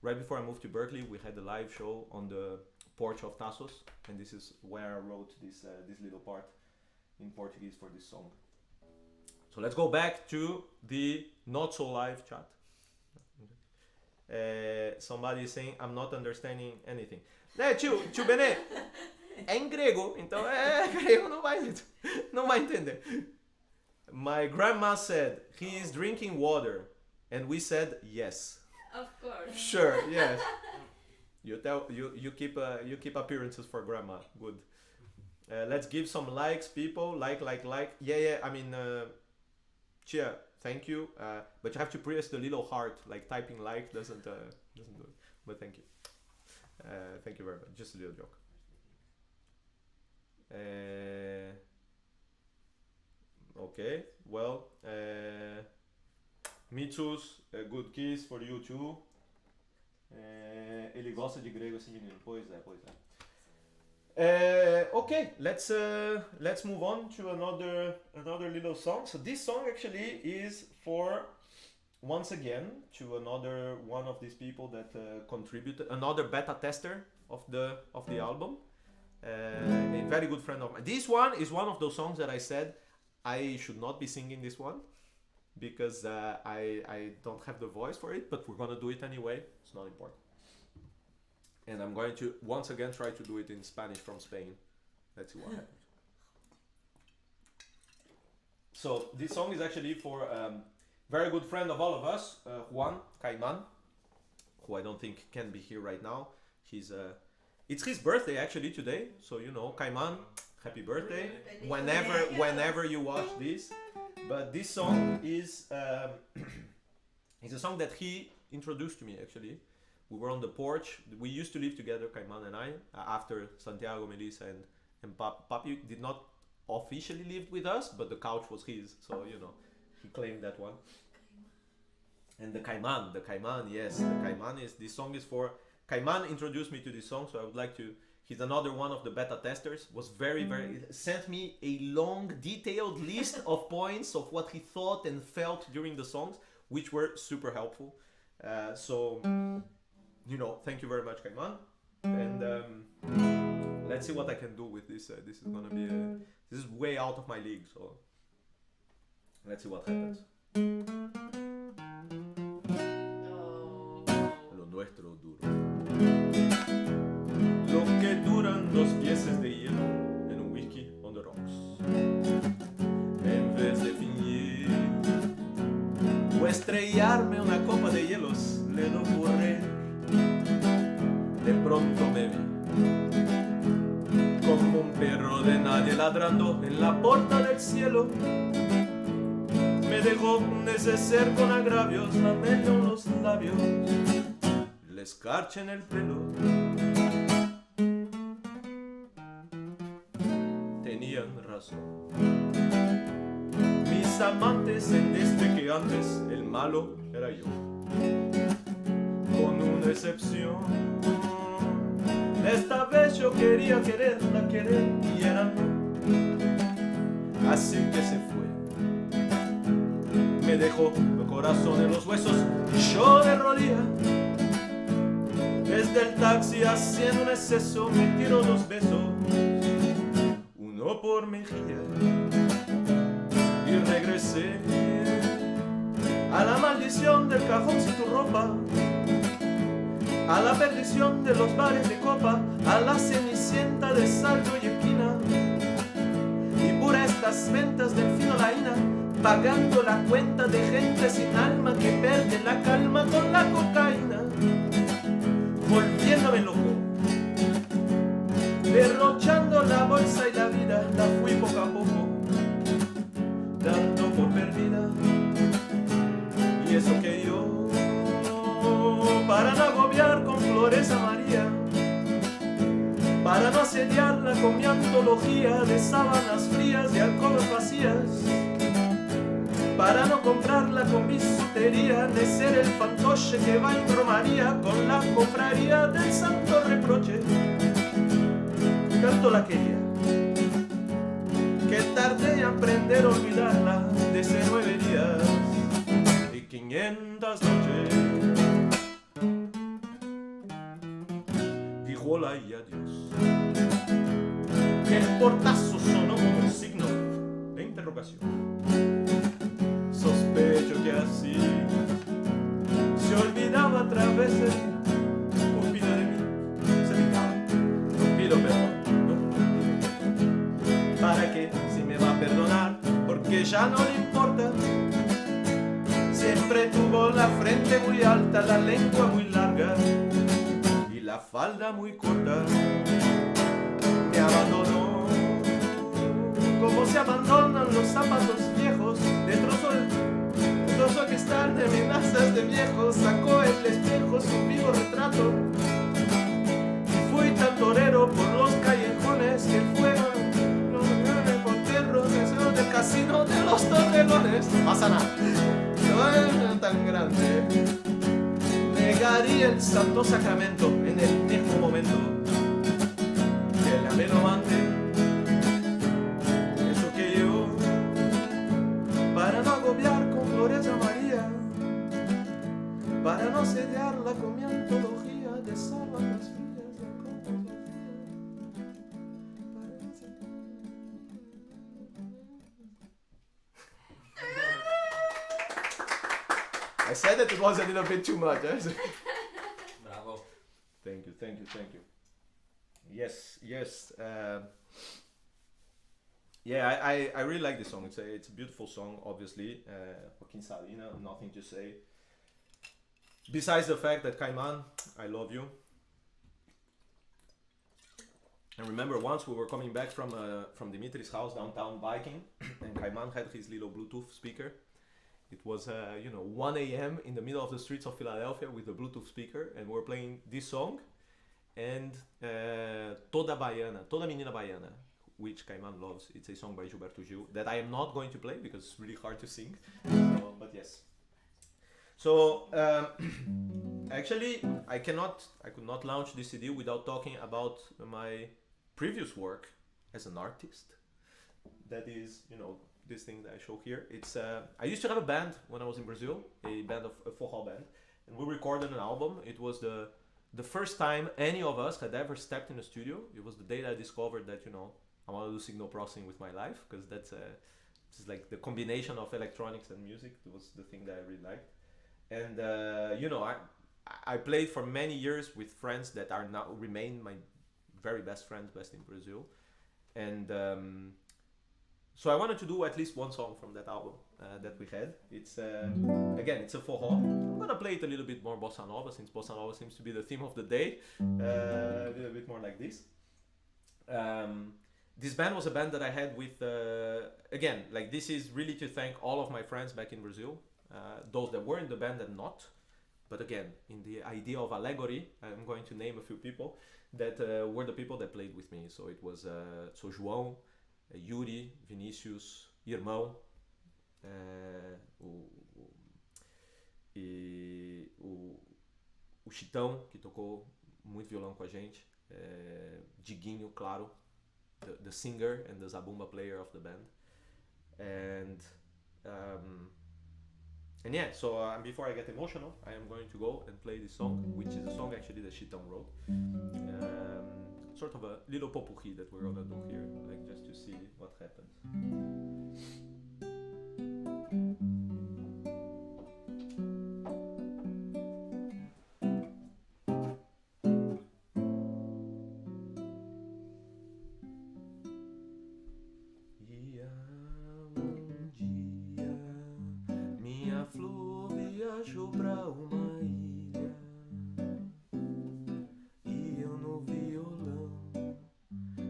right before I moved to Berkeley. We had a live show on the porch of Tassos, and this is where I wrote this little part in Portuguese for this song. So let's go back to the not so live chat. Somebody is saying I'm not understanding anything. Tio Benê, é em grego, então grego não vai entender. My grandma said he is drinking water, and we said yes. Of course. Sure, yes. You keep appearances for grandma. Good. Let's give some likes, people. Like. Yeah. I mean, Chia, thank you. But you have to press the little heart. Like typing like doesn't do it. But thank you. Thank you very much. Just a little joke. Okay. Well, Mitsus, a good kiss for you too. Ele gosta de grego esse menino. Pois é. Okay, let's move on to another little song. So this song actually is for, once again, to another one of these people that contributed, another beta tester of the album. A very good friend of mine. This one is one of those songs that I said I should not be singing this one because I don't have the voice for it, but we're gonna do it anyway. It's not important. And I'm going to once again try to do it in Spanish from Spain. Let's see what happens. So this song is actually for a very good friend of all of us, Juan Caiman, who I don't think can be here right now. It's his birthday actually today, so you know, Caiman, happy birthday. Whenever you watch this. But this song is it's a song that he introduced to me actually. We were on the porch. We used to live together, Caiman and I, after Santiago, Melissa, and Papi did not officially live with us, but the couch was his, so you know, he claimed that one. And the Caiman, yes, the Caiman is, this song is for, Caiman introduced me to this song, so I would like to, he's another one of the beta testers, was very, sent me a long, detailed list of points of what he thought and felt during the songs, which were super helpful. So, you know, thank you very much, Caiman. And let's see what I can do with this. This is gonna be, this is way out of my league, so let's see what happens. Lo nuestro duro. Lo que duran 2 piezas de hielo en un whisky on the rocks. En vez de fingir o estrellarme una copa de hielos, le doy correr. De pronto me vi como un perro de nadie ladrando en la puerta del cielo. Me dejó un neceser con agravios, lamento los labios, le escarcha en el pelo. Tenían razón. mis amantes en este que antes el malo era yo. Con una excepción, esta vez yo quería quererla querer y era no. Así que se fue. Me dejó el corazón en los huesos y yo de rodillas. Desde el taxi haciendo un exceso me tiro 2 besos, uno por mejilla, y regresé a la maldición del cajón sin tu ropa, a la perdición de los bares de copa, a la cenicienta de salto y esquina, y pura estas ventas del Philathina, pagando la cuenta de gente sin alma que pierde la calma con la cocaína, volviéndome loco, derrochando la bolsa y la vida, la fui poco a poco, dando por perdida. Y eso que yo, para no agobiar con flores a María, para no asediarla con mi antología de sábanas frías y alcobas vacías, para no comprarla con bisutería, de ser el fantoche que va en romaría con la cofradía del santo reproche. Tanto la quería, que tardé en aprender a olvidarla de ese 9 días y 500 noches. Dijo hola y adiós. El portazo sonó como un signo de interrogación. Sospecho que así se olvidaba a través de mí, olvida de mí, se picaba. No pido perdón, no. ¿Para qué? Si me va a perdonar, porque ya no le importa. Siempre tuvo la frente muy alta, la lengua muy larga y la falda muy corta. Me abandonó como se abandonan los zapatos viejos. Destrozó el cristal de amenazas de viejo, sacó el espejo su vivo retrato. Y fui tan torero por los callejones que el fuego no por perros, deseos del casino de los torrelones. No pasa nada, no es tan grande. Negaría el santo sacramento en el mismo momento que la me lo mande. Eso que yo, para no agobiar con flores a María, para no sediarla con mi antología de sábanas frías de copas vacías. I said that it was a little bit too much. Eh? Bravo. Thank you, thank you, thank you. Yes, yes. Yeah, I really like this song. It's a beautiful song, obviously. Joaquín Sabina, nothing to say. Besides the fact that Caiman, I love you. I remember once we were coming back from Dimitri's house downtown biking, and Caiman had his little Bluetooth speaker. It was 1 a.m. in the middle of the streets of Philadelphia with the Bluetooth speaker, and we were playing this song and Toda Menina Baiana, which Caiman loves. It's a song by Gilberto Gil that I am not going to play because it's really hard to sing. But yes. So actually, I could not launch this CD without talking about my previous work as an artist. That is, this thing that I show here. It's I used to have a band when I was in Brazil, a forró band, and we recorded an album. It was the first time any of us had ever stepped in a studio. It was the day that I discovered that I want to do signal processing with my life, because that's it's like the combination of electronics and music. It was the thing that I really liked. And I played for many years with friends that are now remain my very best friends, best in Brazil. And so I wanted to do at least one song from that album that we had. It's again, it's a forró. I'm gonna play it a little bit more bossa nova, since bossa nova seems to be the theme of the day. A little bit more like this. This band was a band that I had with, again, like this is really to thank all of my friends back in Brazil, those that were in the band and not. But again, in the idea of allegory, I'm going to name a few people that were the people that played with me. So it was João, Yuri, Vinícius, Ymnos, o Chitão, que tocou muito violão com a gente, Diguinho, claro, the singer and the zabumba player of the band, and yeah, so before I get emotional, I am going to go and play this song, which is a song actually that Chitão wrote, sort of a little popurrí that we're gonna do here, like just to see what happens.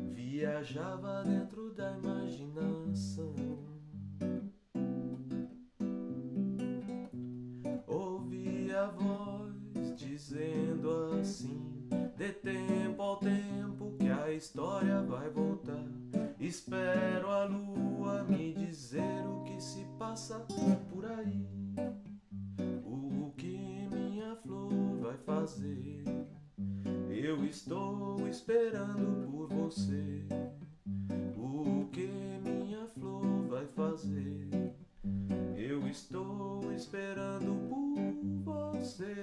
Viajava dentro da imaginação, ouvia a voz dizendo assim: dê tempo ao tempo que a história vai voltar. Espero a lua me dizer o que se passa por aí, o que minha flor vai fazer. Eu estou esperando por você, o que minha flor vai fazer. Eu estou esperando por você.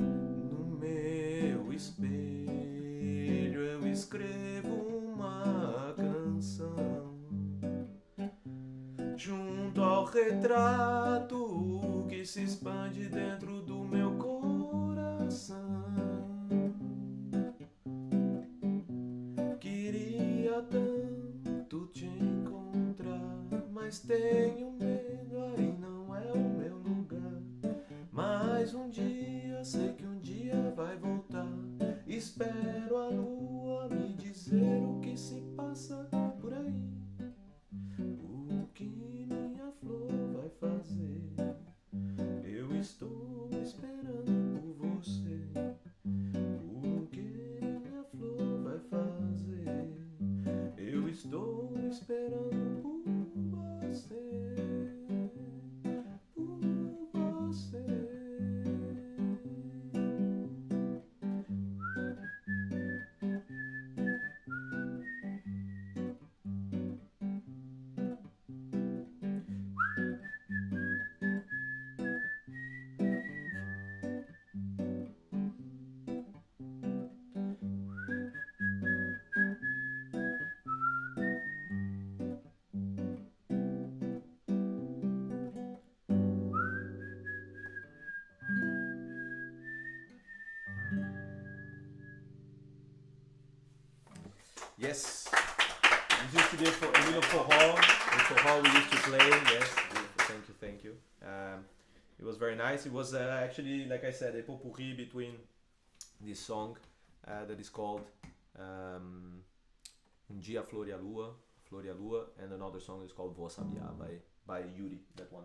No meu espelho eu escrevo uma canção, junto ao retrato que se expande dentro do meu coração. Queria tanto te encontrar, mas tenho medo, aí não é o meu lugar. Mas um dia, sei que um dia vai voltar. Espero a lua me dizer o que se passa por aí, o que minha flor vai fazer. Eu estou esperando por você, o que minha flor vai fazer. Eu estou esperando por você, por você. Yes, this used to be a little forró, the forró we used to play, yes, thank you. It was very nice. It was actually, like I said, a potpourri between this song that is called Dia Flor e a Lua, and another song is called Vou Sabiá by Yuri, that one.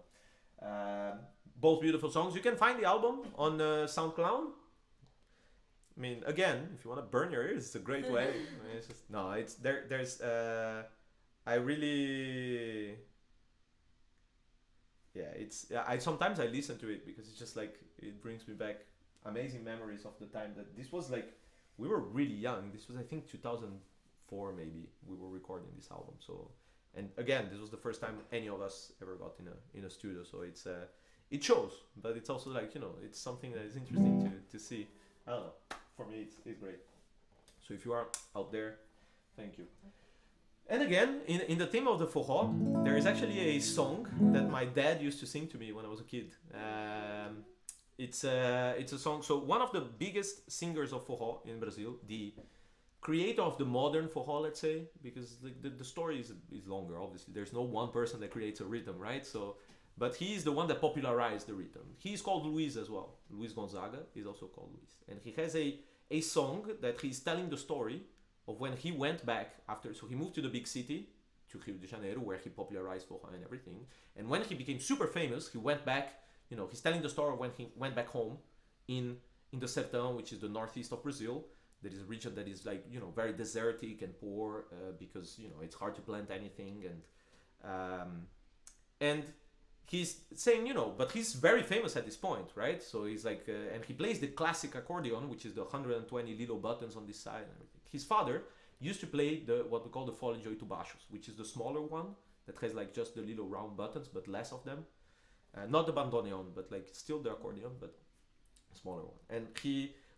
Both beautiful songs. You can find the album on SoundCloud. I mean, again, if you want to burn your ears, it's a great way. I mean, it's just, no, it's there. There's I really, yeah. It's I sometimes I listen to it because it's just like it brings me back amazing memories of the time that this was like we were really young. This was I think 2004 maybe we were recording this album. So and again, this was the first time any of us ever got in a studio. So it's it shows, but it's also like it's something that is interesting to see. I don't know. For me, it's great. So if you are out there, thank you. And again, in the theme of the forró, there is actually a song that my dad used to sing to me when I was a kid. It's a song. So one of the biggest singers of forró in Brazil, the creator of the modern forró, let's say, because the story is longer. Obviously, there's no one person that creates a rhythm, right? So. But he is the one that popularized the rhythm. He is called Luiz as well. Luiz Gonzaga is also called Luiz. And he has a song that he's telling the story of when he went back after. So he moved to the big city, to Rio de Janeiro, where he popularized forró and everything. And when he became super famous, he went back, he's telling the story of when he went back home in the Sertão, which is the northeast of Brazil. That is a region that is like, you know, very desertic and poor because, you know, it's hard to plant anything. And he's saying, you know, but he's very famous at this point, right? So he's like, and he plays the classic accordion, which is the 120 little buttons on this side and everything. His father used to play what we call the fole de oito baixos, which is the smaller one that has like just the little round buttons, but less of them. Not the bandoneon, but like still the accordion, but smaller one. And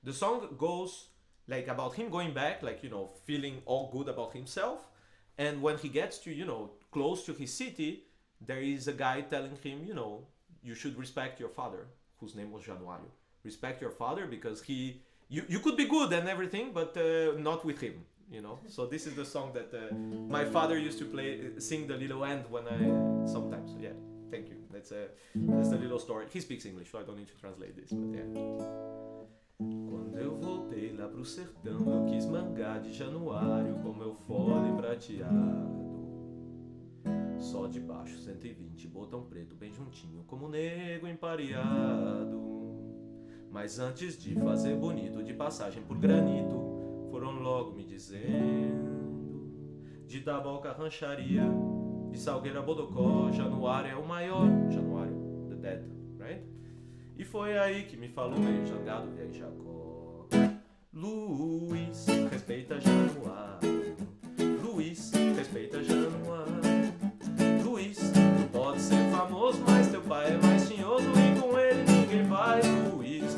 the song goes like about him going back, like, you know, feeling all good about himself. And when he gets to, you know, close to his city, there is a guy telling him, you know, you should respect your father, whose name was Januário. Respect your father because you could be good and everything, but not with him, you know. So this is the song that my father used to sing the little end when sometimes. So yeah, thank you. That's the little story. He speaks English, so I don't need to translate this, but yeah. Quando eu voltei lá pro sertão, eu quis mangar de Januário com meu fole prateado. Só de baixo 120, botão preto bem juntinho, como nego empareado. Mas antes de fazer bonito, de passagem por granito, foram logo me dizendo: de Taboca rancharia, de Salgueira Bodocó, Januário é o maior. Januário, the dead, right? E foi aí que me falou meio jangado, velho Jacó: Luiz, respeita Januário. Luiz, respeita Januário. Luiz, tu pode ser famoso, mas teu pai é mais tinhoso e com ele ninguém vai. Luiz,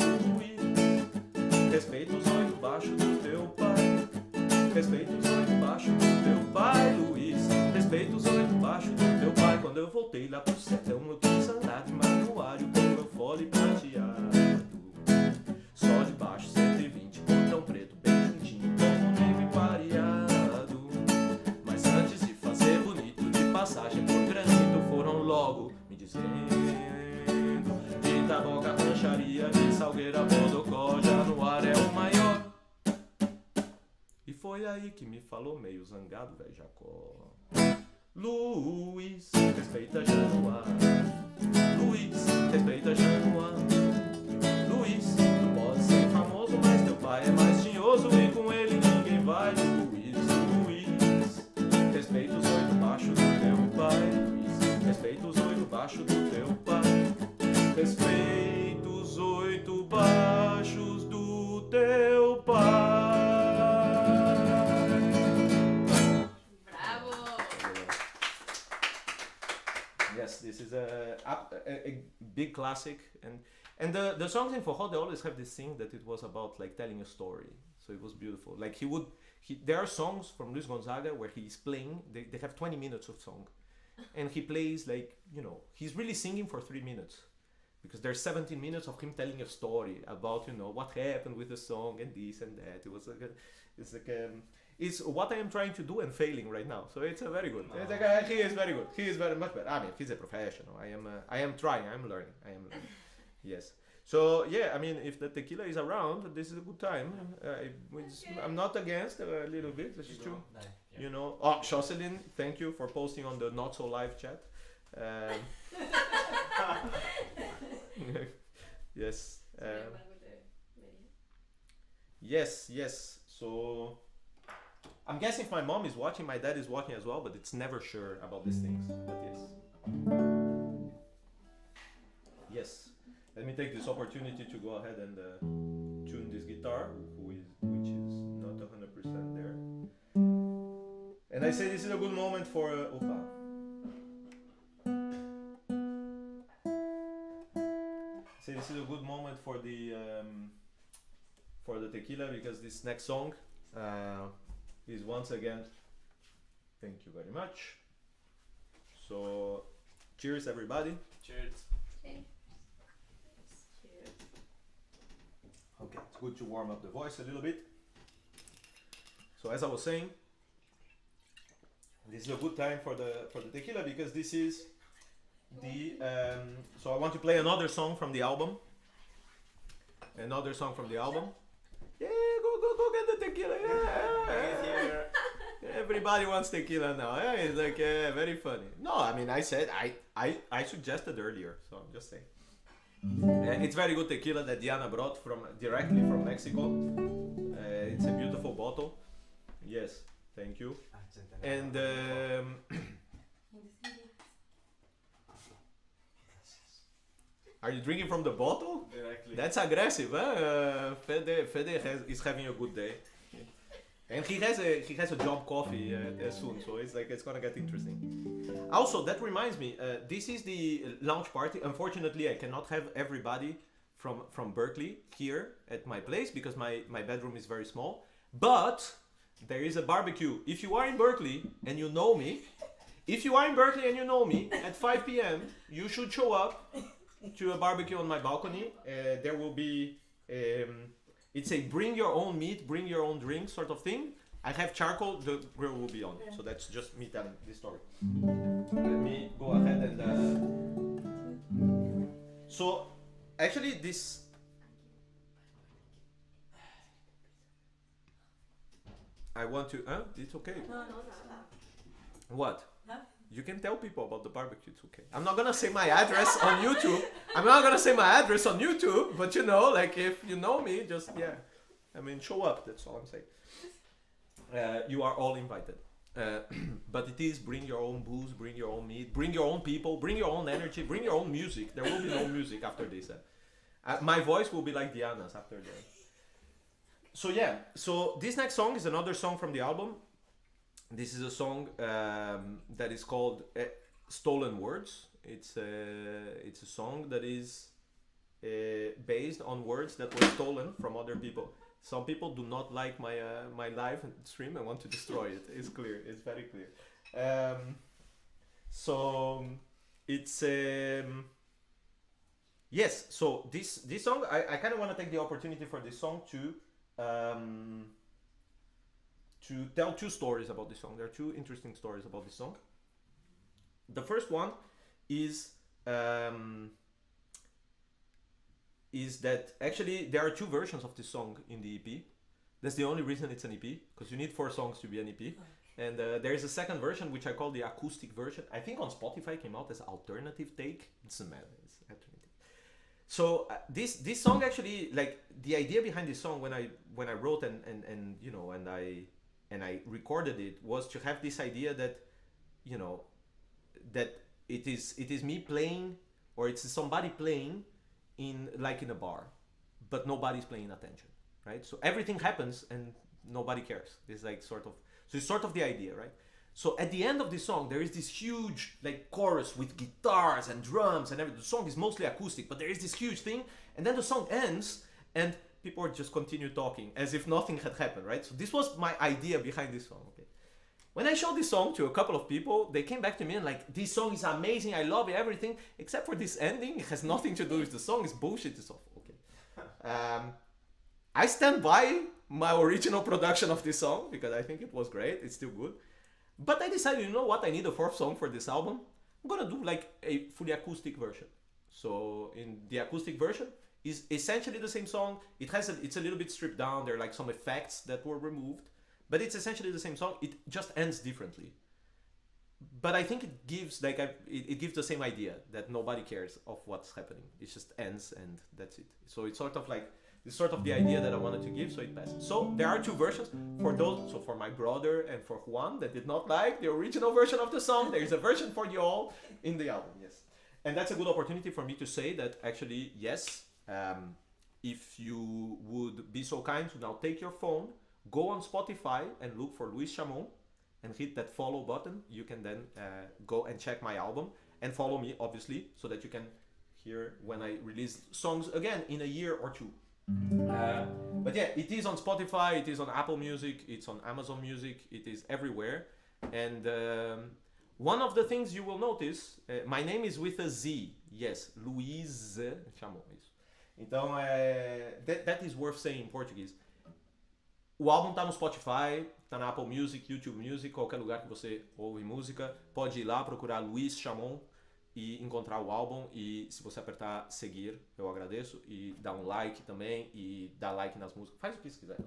respeita os oito baixos do teu pai. Respeita os oito baixos do teu pai, Luiz. Respeita os oito baixos do teu pai. Quando eu voltei lá pro sertão, eu quis andar de manuário com meu fole prateado. Só de baixo 120, botão preto bem juntinho, como negro empareado. Mas antes de fazer bonito, de passagem por granito, foram logo me dizendo: de Taboca rancharia, de Salgueira Bodocó, Januário é o maior. E foi aí que me falou meio zangado, velho Jacó: Luiz, respeita Januário. Luiz, respeita Januário. Luiz, tu pode ser famoso, mas teu pai é mais tinhoso e com ele ninguém vai. Luiz, respeita os oito baixos do teu pai. Luiz, respeita os oito baixos do teu pai. Respeita os oito baixos do teu pai. Bravo! Yes, this is a big classic, and the songs in forró, they always have this thing that it was about like telling a story, so it was beautiful. Like there are songs from Luis Gonzaga where he's playing, they have 20 minutes of song, and he plays like, you know, he's really singing for 3 minutes, because there's 17 minutes of him telling a story about, you know, what happened with the song and this and that. It was like it's what I am trying to do and failing right now. So it's very good. It's like, he is very good. He is very much better. I mean, he's a professional. I am trying. I am learning. Yes. So yeah, I mean, if the tequila is around, this is a good time. I'm not against a little bit. This is true. You know. Oh, Jocelyn, thank you for posting on the not so live chat. Yes. Yes. So I'm guessing if my mom is watching, my dad is watching as well, but it's never sure about these things. But yes. Yes. Let me take this opportunity to go ahead and tune this guitar, which is not 100% there. And I say this is a good moment for this is a good moment for the tequila, because this next song is once again. Thank you very much. So, cheers, everybody. Cheers. Okay. Okay, it's good to warm up the voice a little bit. So, as I was saying, this is a good time for the tequila, because this is the. So I want to play another song from the album. Yeah, go get the tequila. Yeah. Everybody wants tequila now. Yeah, it's like very funny. No, I mean, I said I suggested earlier, so I'm just saying. It's very good tequila that Diana brought directly from Mexico. It's a beautiful bottle. Yes, thank you. And are you drinking from the bottle? Directly. That's aggressive, huh? Fede is having a good day. And he has a job coffee soon, so it's gonna get interesting. Also, that reminds me, this is the launch party. Unfortunately, I cannot have everybody from Berkeley here at my place because my bedroom is very small. But there is a barbecue. If you are in Berkeley and you know me, at 5 p.m. you should show up to a barbecue on my balcony. There will be it's a bring your own meat, bring your own drink sort of thing. I have charcoal, the grill will be on. So that's just me telling this story. Let me go ahead and so actually this I want to it's okay. No. What? Huh? You can tell people about the barbecue, it's okay. I'm not gonna say my address on YouTube. But you know, like if you know me, just I mean, show up, that's all I'm saying. You are all invited. But it is bring your own booze, bring your own meat, bring your own people, bring your own energy, bring your own music. There will be no music after this. My voice will be like Diana's after that. So this next song is another song from the album. This is a song that is called Stolen Words. It's a song that is based on words that were stolen from other people. Some people do not like my live stream and want to destroy it. It's clear. It's very clear. So it's yes. So this song, I kind of want to take the opportunity for this song to tell two stories about this song. There are two interesting stories about this song. The first one is that actually there are two versions of this song in the EP. That's the only reason it's an EP, because you need 4 songs to be an EP. And there is a second version which I call the acoustic version. I think on Spotify came out as alternative take. It doesn't matter. It's alternative. So this song actually, like the idea behind this song when I wrote and you know and I recorded it was to have this idea that, you know, that it is me playing or it's somebody playing in a bar, but nobody's paying attention, right? So everything happens and nobody cares. It's like sort of the idea, right? So at the end of the song, there is this huge like chorus with guitars and drums and everything. The song is mostly acoustic, but there is this huge thing, and then the song ends and people just continue talking as if nothing had happened, right? So this was my idea behind this song, okay? When I showed this song to a couple of people, they came back to me and like, this song is amazing, I love it, everything, except for this ending. It has nothing to do with the song, it's bullshit, it's awful, okay? I stand by my original production of this song because I think it was great, it's still good. But I decided, you know what, I need a 4th song for this album. I'm gonna do like a fully acoustic version. So in the acoustic version, is essentially the same song. It's a little bit stripped down, there are like some effects that were removed. But it's essentially the same song. It just ends differently. But I think it gives it gives the same idea that nobody cares of what's happening. It just ends and that's it. So it's sort of like it's sort of the idea that I wanted to give. So it passes. So there are 2 versions for those. So for my brother and for Juan that did not like the original version of the song, there is a version for you all in the album. Yes, and that's a good opportunity for me to say that actually yes. If you would be so kind to now take your phone, go on Spotify and look for Luiz Chamon and hit that follow button. You can then go and check my album and follow me, obviously, so that you can hear when I release songs again in a year or 2. But yeah, it is on Spotify, it is on Apple Music, it's on Amazon Music, it is everywhere. And one of the things you will notice, my name is with a Z. Yes, Luiz Chamon. Então, that is worth saying in Portuguese. O álbum tá no Spotify, tá na Apple Music, YouTube Music, qualquer lugar que você ouve música. Pode ir lá, procurar Luiz Chamon e encontrar o álbum. E se você apertar seguir, eu agradeço. E dar um like também, e dar like nas músicas. Faz o que você quiser.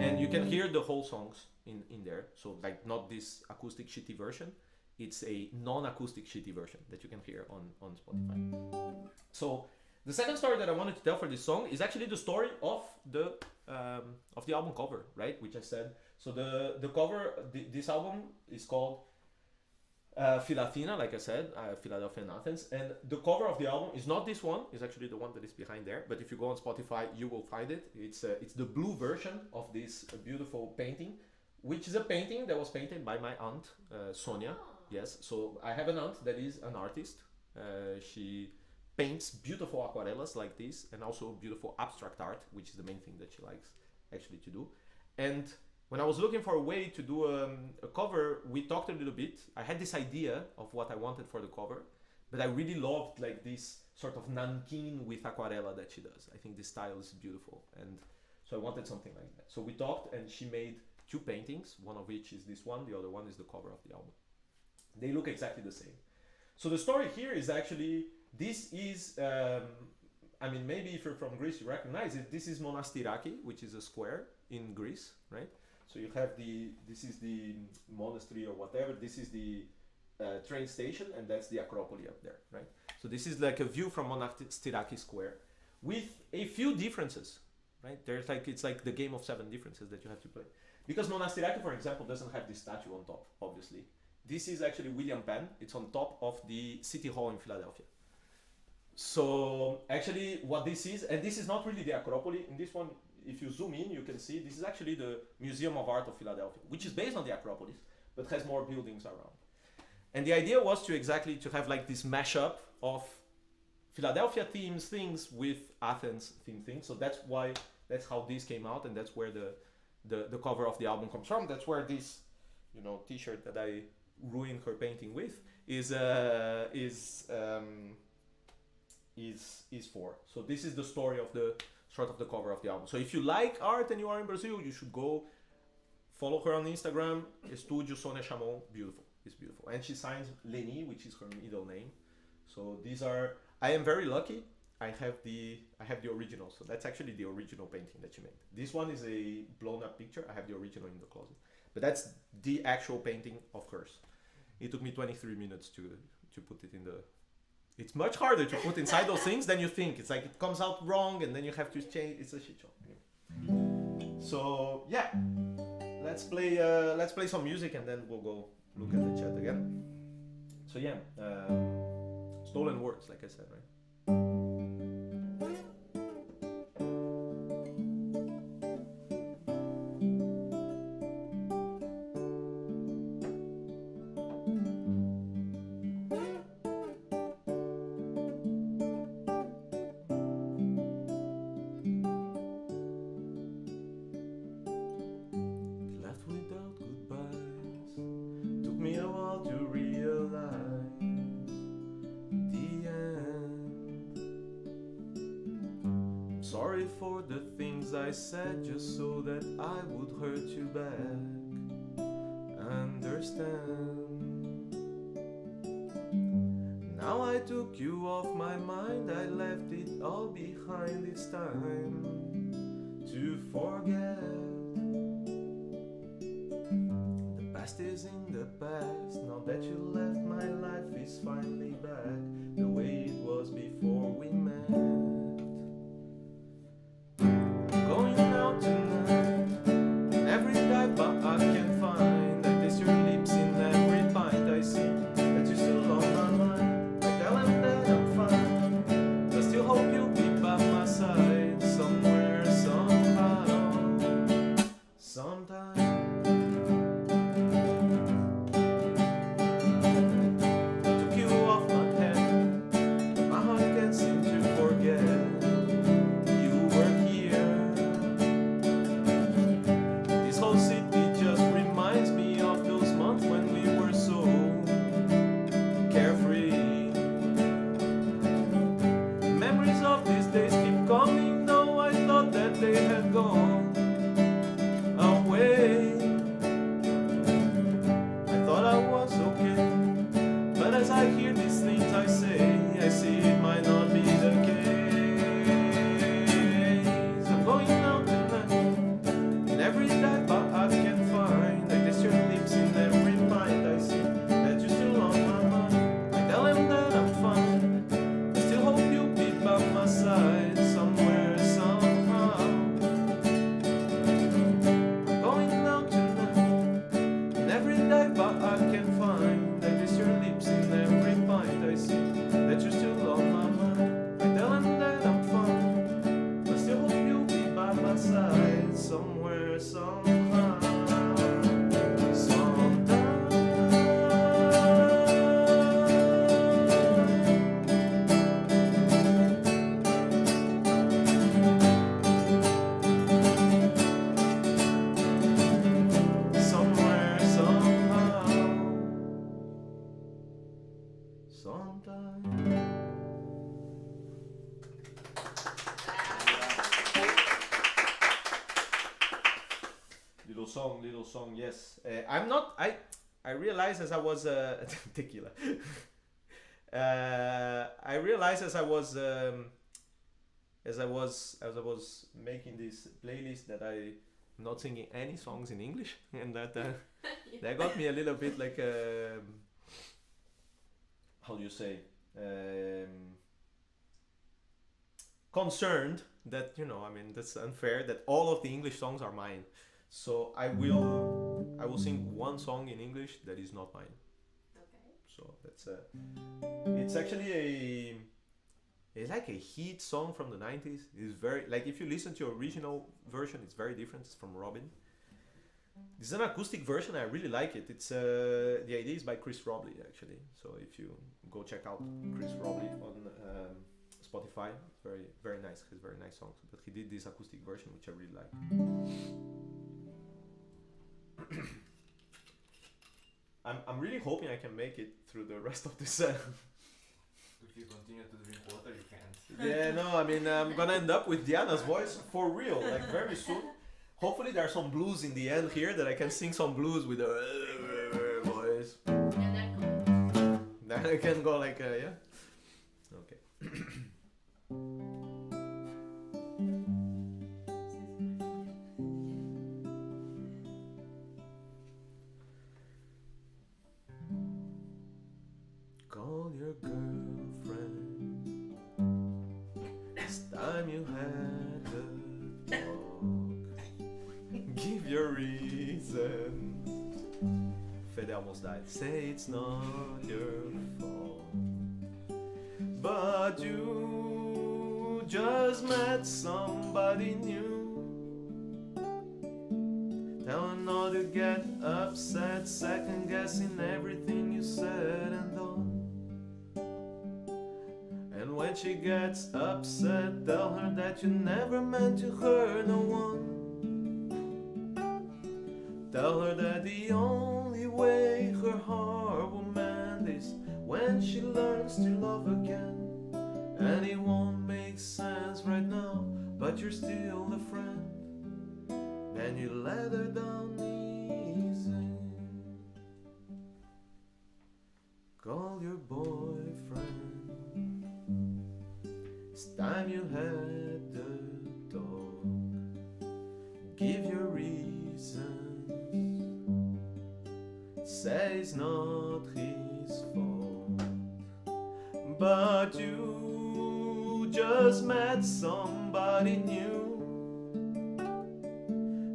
And you can hear the whole songs in there. So, like, not this acoustic shitty version. It's a non-acoustic shitty version that you can hear on Spotify. So, The second story that I wanted to tell for this song is actually the story of the album cover, right? Which I said. So the cover, this album is called Philathina, like I said, Philadelphia and Athens. And the cover of the album is not this one. It's actually the one that is behind there. But if you go on Spotify, you will find it. It's the blue version of this beautiful painting, which is a painting that was painted by my aunt, Sonia. Yes. So I have an aunt that is an artist. She paints beautiful aquarellas like this, and also beautiful abstract art, which is the main thing that she likes actually to do. And when I was looking for a way to do a cover, we talked a little bit. I had this idea of what I wanted for the cover, but I really loved like this sort of nankin with aquarella that she does. I think this style is beautiful, and so I wanted something like that. So we talked, and she made 2 paintings, one of which is this one, the other one is the cover of the album. They look exactly the same. So the story here is actually, this is, I mean, maybe if you're from Greece, you recognize it. This is Monastiraki, which is a square in Greece, right? So you have this is the monastery or whatever. This is the train station, and that's the Acropolis up there, right? So this is like a view from Monastiraki Square with a few differences, right? There's like, it's like the game of 7 differences that you have to play. Because Monastiraki, for example, doesn't have this statue on top, obviously. This is actually William Penn. It's on top of the City Hall in Philadelphia. So actually what this is, and this is not really the Acropolis. In this one, if you zoom in, you can see this is actually the Museum of Art of Philadelphia, which is based on the Acropolis, but has more buildings around. And the idea was to have like this mashup of Philadelphia themes things with Athens theme things. So that's how this came out, and that's where the cover of the album comes from. That's where this, T-shirt that I ruined her painting with is for. So this is the story of the sort of the cover of the album. So if you like art and you are in Brazil, you should go follow her on Instagram. Estúdio Sônia Chamon, beautiful. It's beautiful, and she signs Leni, which is her middle name. So these are. I am very lucky. I have the original. So that's actually the original painting that she made. This one is a blown up picture. I have the original in the closet, but that's the actual painting of hers. It took me 23 minutes to put it in the. It's much harder to put inside those things than you think. It's like it comes out wrong, and then you have to change. It's a shit show. So yeah, let's play some music, and then we'll go look at the chat again. So yeah, stolen words, like I said, right? Sorry for the things I said just so that I would hurt you back. Understand. Now I took you off my mind, I left it all behind. It's time to forget. The past is in the past, now that you left my life is finally back the way it was before we met. Going out tonight, every dive bar I can find, I taste your lips in every bite I see, that you're still on my mind. I tell them that I'm fine, I still hope you'll be by my side, somewhere, somehow, sometime. Took you off my head, my heart can't seem to forget. They had gone away. little song. Yes, I'm not. I realized as I was tequila. I realized as I was making this playlist that I'm not singing any songs in English, and that that got me a little bit like how do you say concerned that I mean that's unfair that all of the English songs are mine. So I will sing one song in English that is not mine. Okay. So that's it's actually it's like a hit song from the 90s. It's very like if you listen to your original version, it's very different. It's from Robin. This is an acoustic version. I really like it. It's the idea is by Chris Robley actually. So if you go check out Chris Robley on Spotify, it's very nice. He has very nice songs. But he did this acoustic version which I really like. I'm really hoping I can make it through the rest of this. If you continue to drink water, you can't. Yeah, no, I mean I'm gonna end up with Diana's voice for real, like very soon. Hopefully there are some blues in the end here that I can sing some blues with the voice. And that cool. Then I can go like yeah. Okay. Call your girlfriend. It's time you had a talk. Give your reasons. Fede almost died. Say it's not your fault, but you just met somebody new. Tell her not to get upset, second guessing everything you said and done. And when she gets upset, tell her that you never meant to hurt no one. Tell her that the only way her heart will mend is when she learns to love again. And it won't make sense right now, but you're still a friend. And you let her down easy. Call your boyfriend. It's time you had the talk. Give your reasons. Say it's not his fault, but you just met somebody new.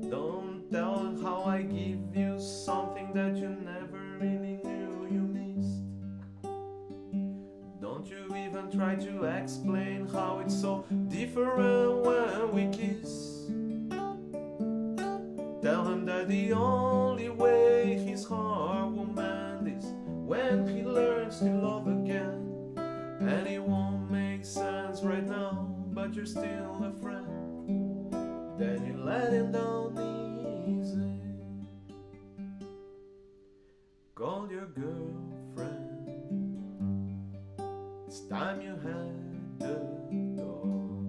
Don't tell how I give you something that you never really knew you missed. Don't you even try to explain how it's so different when we kiss. Tell him that the only way his heart will mend is when he learns to love again. And it won't make sense right now, but you're still a friend. Then you let him down easy. Call your girlfriend. It's time you had the talk.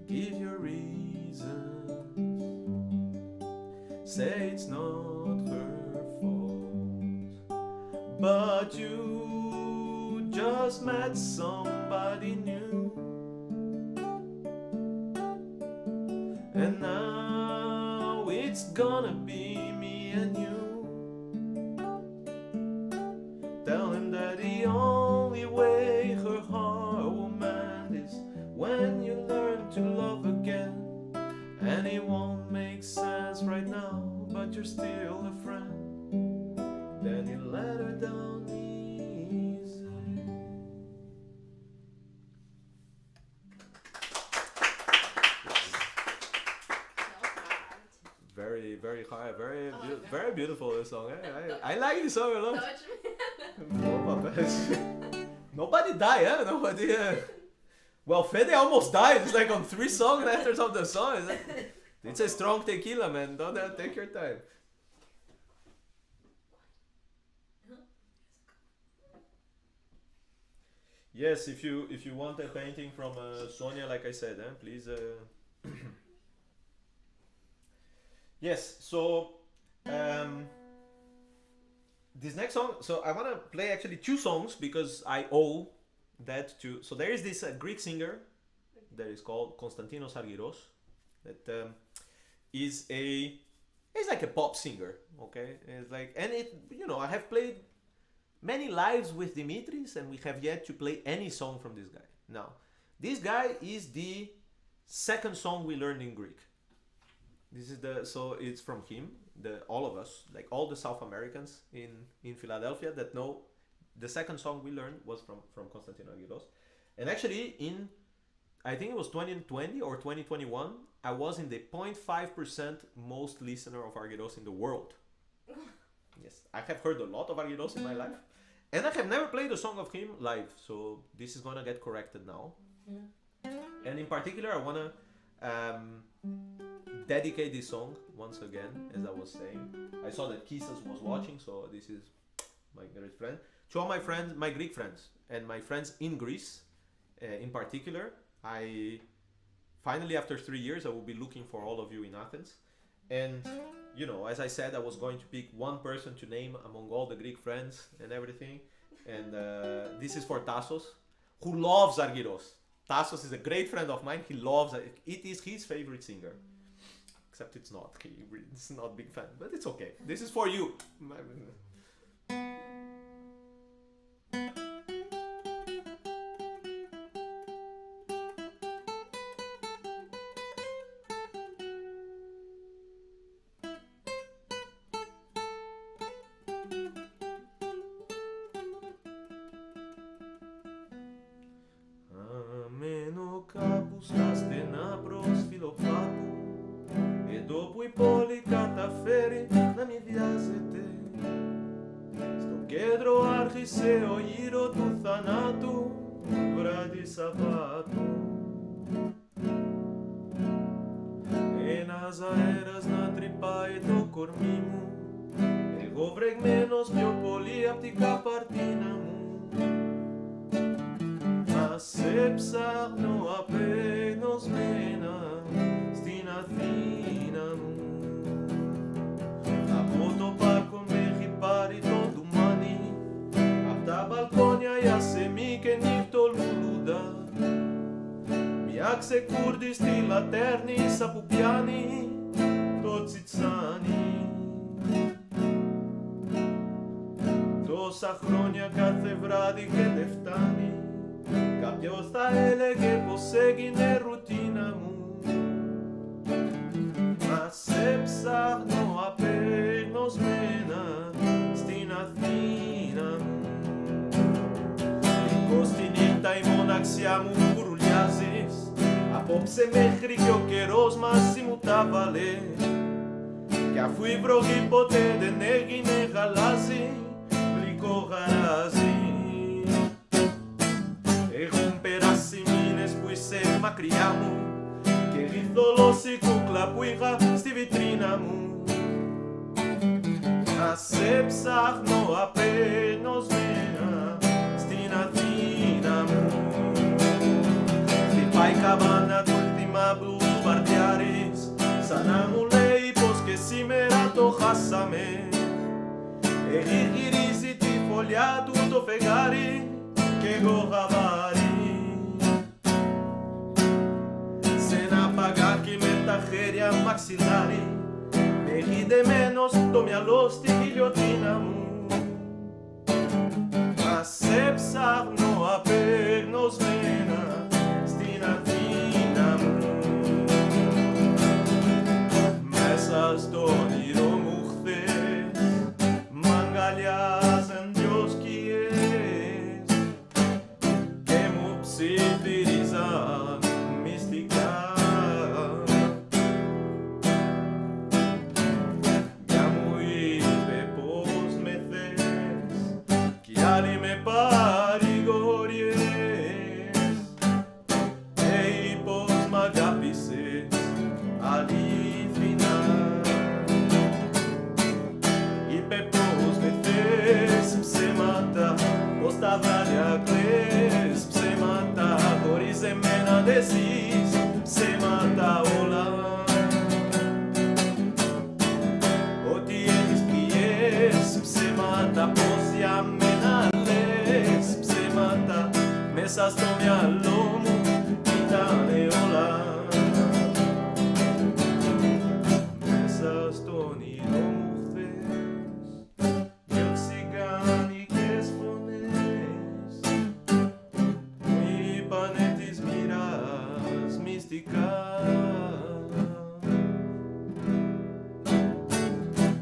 Give your reasons. Say it's not her fault, but you just met somebody new. And now it's gonna be me and you. Tell him that the only way her heart will mend is when you learn to love again. And it won't make sense right now, but you're still a friend. Then you let her down easy. Very, very high, very beautiful this song. I like this song a lot. Nobody died, huh? Nobody. Well, Fede almost died. It's like on 3 songs after of the song. It's a strong tequila, man. Don't take your time. Yes, if you want a painting from Sonia, like I said, please. Yes, so this next song, so I want to play actually two songs because I owe that to. So there is this Greek singer that is called Konstantinos Argyros that is like a pop singer, okay? It's like, and it, you know, I have played many lives with Dimitris and we have yet to play any song from this guy. Now, this guy is the second song we learned in Greek. This is so it's from him, all of us, like all the South Americans in Philadelphia that know the second song we learned was from Konstantinos Argyros. And actually I think it was 2020 or 2021, I was in the 0.5% most listener of Argyros in the world. Yes, I have heard a lot of Argyros in my life. And I have never played a song of him live, so this is gonna get corrected now. And in particular, I wanna dedicate this song once again, as I was saying. I saw that Kisas was watching, so this is my great friend. To all my friends, my Greek friends, and my friends in Greece, in particular, I finally, after 3 years, I will be looking for all of you in Athens. And, you know, as I said, I was going to pick one person to name among all the Greek friends and everything. And this is for Tassos, who loves Argyros. Tassos is a great friend of mine. He loves it. It is his favorite singer. Except it's not. He's not a big fan, but it's okay. This is for you. Στα στενά προς Φιλοφάπου, εδώ που η πόλη καταφέρει να μη βιάζεται. Στο κέντρο άρχισε ο γύρο του θανάτου, βράδυ Σαββάτου. Ένας αέρας να τρυπάει το κορμί μου, εγώ βρεγμένος πιο πολύ απ' την καπαρτίνα μου. Σε ψάχνω απεγνωσμένα στην Αθήνα μου. Από το πάρκο με έχει πάρει το ντουμάνι, απ' τα μπαλκόνια η ασεμή και νύχτο λουλούδα. Μια ξεκούρδιστη λατέρνισσα που πιάνει το τσιτσάνι. Τόσα χρόνια κάθε βράδυ και δεν φτάνει, κάποιος θα έλεγε πως έγινε ρουτίνα μου. Μα σε ψάχνω απεγνωσμένα στην Αθήνα μου. Λίγο στη νύχτα η μοναξιά μου κουρουλιάζεις, απόψε μέχρι και ο καιρός μαζί μου τα βάλε. Κι αφού η βροχή ποτέ δεν έγινε γαλάζι, γλυκό γαράζι. Έχουν περάσει μήνες που είσαι μακριά μου και έχει θολώσει η κούκλα που είχα στη βιτρίνα μου. Να σε ψάχνω απεγνωσμένα στην Αθήνα μου. Χτυπάει καμπάνα του θυμάμπλου του Βαρδιάρης, σαν να μου λέει πως και σήμερα το χάσαμε. Έχει γυρίσει τη φωλιά του το φεγγάρι κι εγώ γαβάρι. Σ' ένα παγάκι με τα χέρια μαξιλάρι, έχει δεμένο το μυαλό στη γιλιοτίνα μου. Μα σε ψάχνω απεγνωσμένα στην Αθήνα μου. Μέσα στο όνειρο μου χθες μ' αγκαλιάζαν δυο σκιές και μου ψιθύριζαν μυστικά. Μια μου είπε πως με μέσα στο μυαλό μου ήτανε όλα. Μέσα στο όνειρό μου χθες δυο τσιγκάνικες φωνές μου είπανε της μοίρας μυστικά.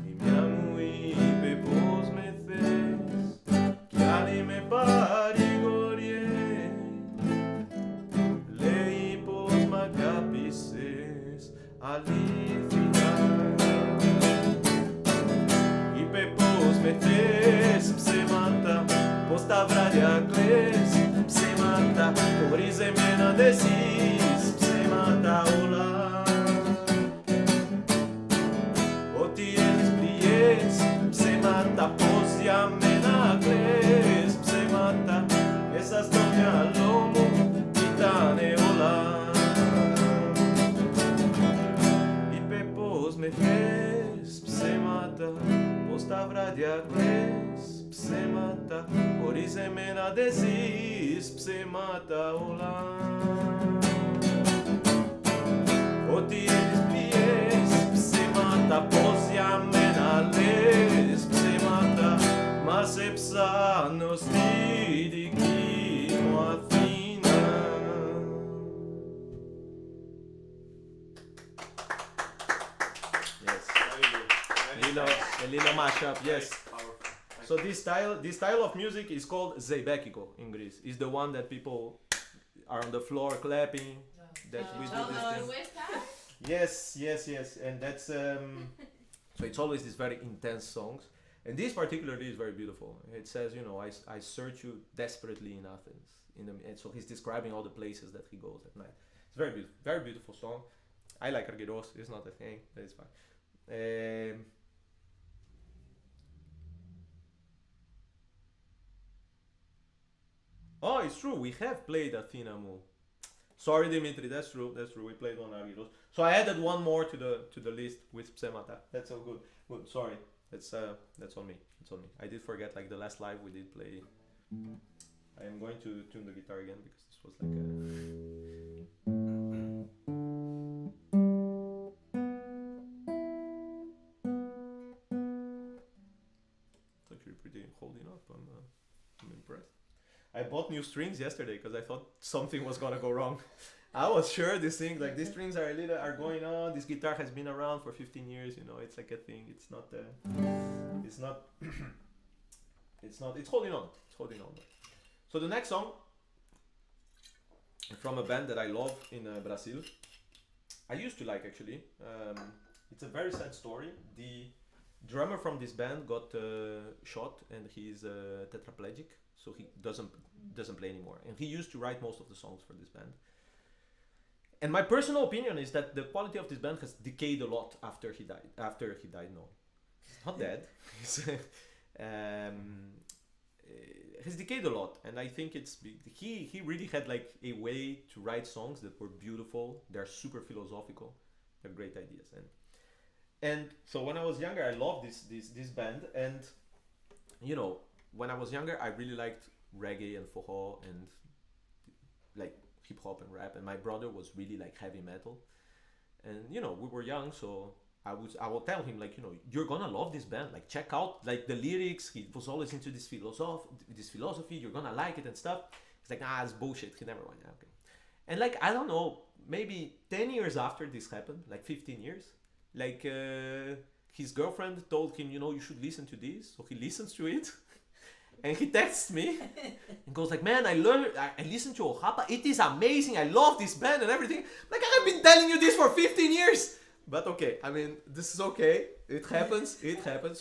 Η μια μου είπε πως με θες κι άλλη με παρηγοριές. Λέει πως μ' αγάπησες αλήθινα. Είπε πως με θες ψέματα, πως τα βράδια κλαις ψέματα, χωρίς εμένα δεν ζεις ψέματα όλα. Ότι έχεις πληγές ψέματα, πως για μένα κλαις ψέματα, μέσα στο μυαλό μου ήτανε όλα. Είπε πως με θες ψέματα, πως τα βράδια κλαις ψέματα, χωρίς εμένα δεν ζεις ψέματα όλα. Ότι έχεις πληγές ψέματα, πως για μένα λες ψέματα, μα σε ψάχνω στη δική μου Αθήνα. Yes. A little mashup, yes. So this style of music is called zeibekiko in Greece. It's the one that people are on the floor clapping. That we do this thing. Yes. And that's so it's always these very intense songs. And this particularly is very beautiful. It says, you know, I search you desperately in Athens. And so he's describing all the places that he goes at night. It's very beautiful song. I like Argyros. It's not a thing, but it's fine. Oh, it's true. We have played Athena Mu. Sorry, Dimitri. That's true. We played one Argyros. So I added one more to the list with Psemata. That's all good. Good. Sorry. That's on me. It's on me. I did forget. Like the last live we did play. I am going to tune the guitar again because this was like a. It's actually pretty holding up. I'm impressed. I bought new strings yesterday because I thought something was gonna go wrong. I was sure these strings are going on. This guitar has been around for 15 years. You know, it's like a thing. It's holding on. It's holding on. So the next song from a band that I love in Brazil. I used to like actually. It's a very sad story. The drummer from this band got shot and he's tetraplegic. So he doesn't play anymore, and he used to write most of the songs for this band. And my personal opinion is that the quality of this band has decayed a lot after he died. No, he's not dead. Has decayed a lot, and I think he really had like a way to write songs that were beautiful. They're super philosophical. They're great ideas, and so when I was younger, I loved this band, and you know. When I was younger, I really liked reggae and forró and like hip hop and rap, and my brother was really like heavy metal. And you know, we were young, so I will tell him like, you know, you're gonna love this band. Like check out like the lyrics. He was always into this philosophy. You're gonna like it and stuff. He's like, nah, it's bullshit. He never went. Yeah, okay. And like I don't know, maybe 10 years after this happened, like 15 years, like his girlfriend told him, you know, you should listen to this. So he listens to it. And he texts me and goes like, man, I listened to Ohapa. It is amazing. I love this band and everything. Like, I've been telling you this for 15 years. But okay, I mean, this is okay. It happens.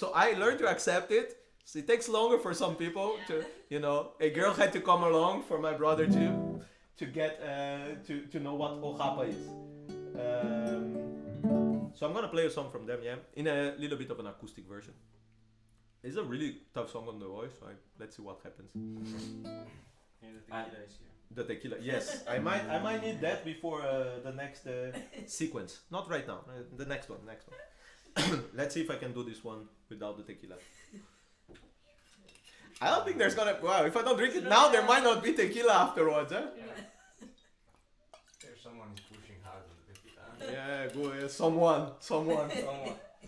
So I learned to accept it. So it takes longer for some people to, you know, a girl had to come along for my brother to get, to know what Ohapa is. So I'm going to play a song from them, yeah, in a little bit of an acoustic version. It's a really tough song on the voice, so let's see what happens. And the tequila is here. The tequila, yes. I might need that before the next sequence. Not right now. The next one. Let's see if I can do this one without the tequila. I don't think there's gonna. Wow, if I don't drink it now, there might not be tequila afterwards, eh? There's someone who's pushing hard on the tequila. Yeah, good. Someone.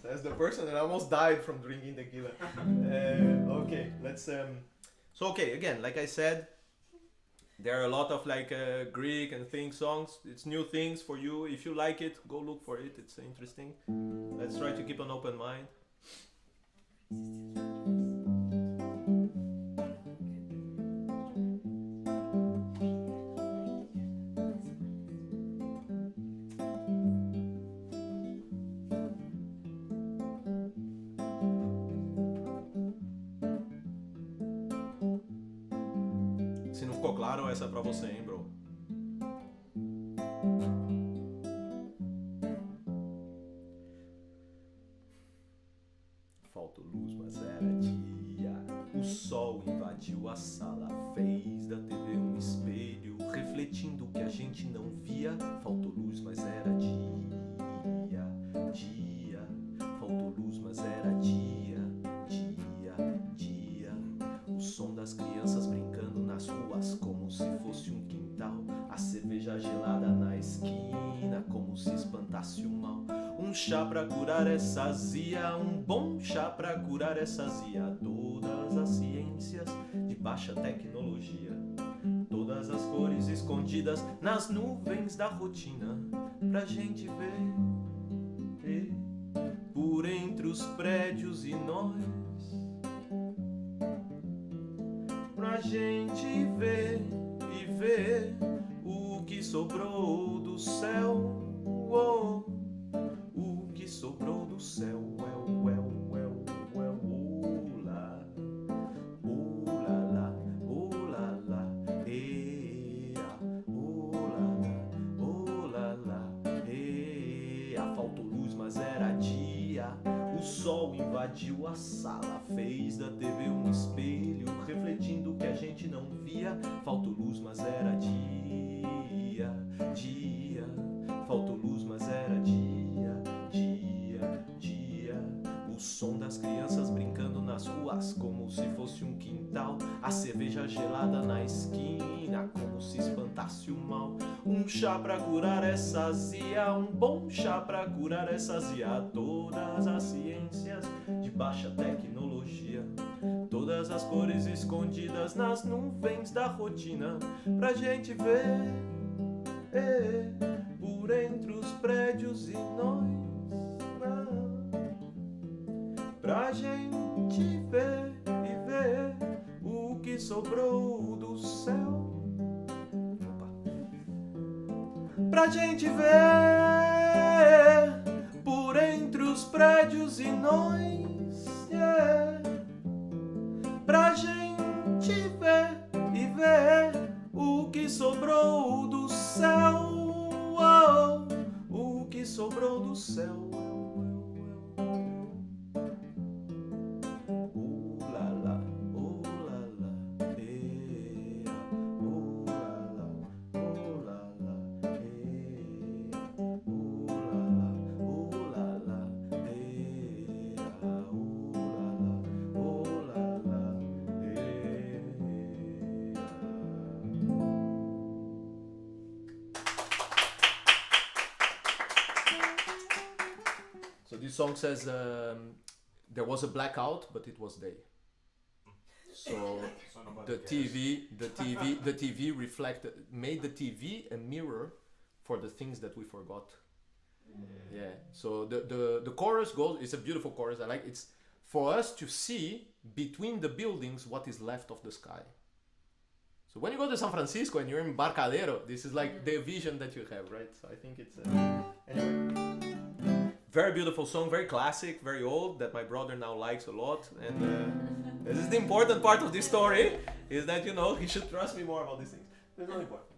That's the person that almost died from drinking tequila. Okay, let's. So okay, again, like I said, there are a lot of like Greek and thing songs. It's new things for you. If you like it, go look for it. It's interesting. Let's try to keep an open mind. Se não ficou claro, essa é pra você, hein, bro? Faltou luz, mas era dia. O sol invadiu a sala, fez da TV um espelho, refletindo o que a gente não via. Faltou luz, mas era dia. Faltou luz, mas era dia. O som das crianças brincando nas ruas como se fosse um quintal. A cerveja gelada na esquina como se espantasse o mal. Um chá pra curar essa azia, um bom chá pra curar essa azia. Todas as ciências de baixa tecnologia, todas as cores escondidas nas nuvens da rotina, pra gente ver por entre os prédios e nós, pra gente ver e ver o que sobrou do céu. Oh, o que sobrou do céu. Faltou luz, mas era dia. O sol invadiu a sala, fez da TV um espelho, refletindo o que a gente não via. Faltou luz, mas era dia. Faltou luz, mas era dia. O som das crianças brincando nas ruas como se fosse um quintal. A cerveja gelada na esquina como se espantasse o mal. Um chá pra curar essa azia, um bom chá pra curar essa azia. Todas as ciências de baixa tecnologia, todas as cores escondidas nas nuvens da rotina, pra gente ver por entre os prédios e nós, pra gente ver e ver o que sobrou do céu. Pra gente ver por entre os prédios e nós, pra gente ver e ver o que sobrou do céu. Oh, o que sobrou do céu. This song says there was a blackout, but it was day. So the TV made the TV a mirror for the things that we forgot. Yeah. So the chorus goes. It's a beautiful chorus. I like. It's for us to see between the buildings what is left of the sky. So when you go to San Francisco and you're in Barcadero, this is like the vision that you have, right? So I think it's anyway. Very beautiful song, very classic, very old, that my brother now likes a lot. And this is the important part of this story, is that, you know, he should trust me more about these things. It's not important.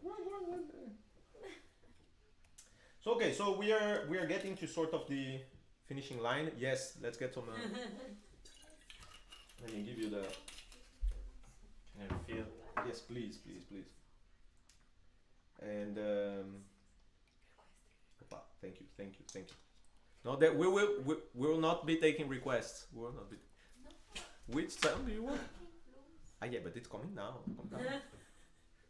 So okay, so we are getting to sort of the finishing line. Yes, let's get some. Let me give you the. Feel. Yes, please. And thank you. No, that we will not be taking requests. We will not be. Which sound do you want? Yeah, but it's coming now. Calm down.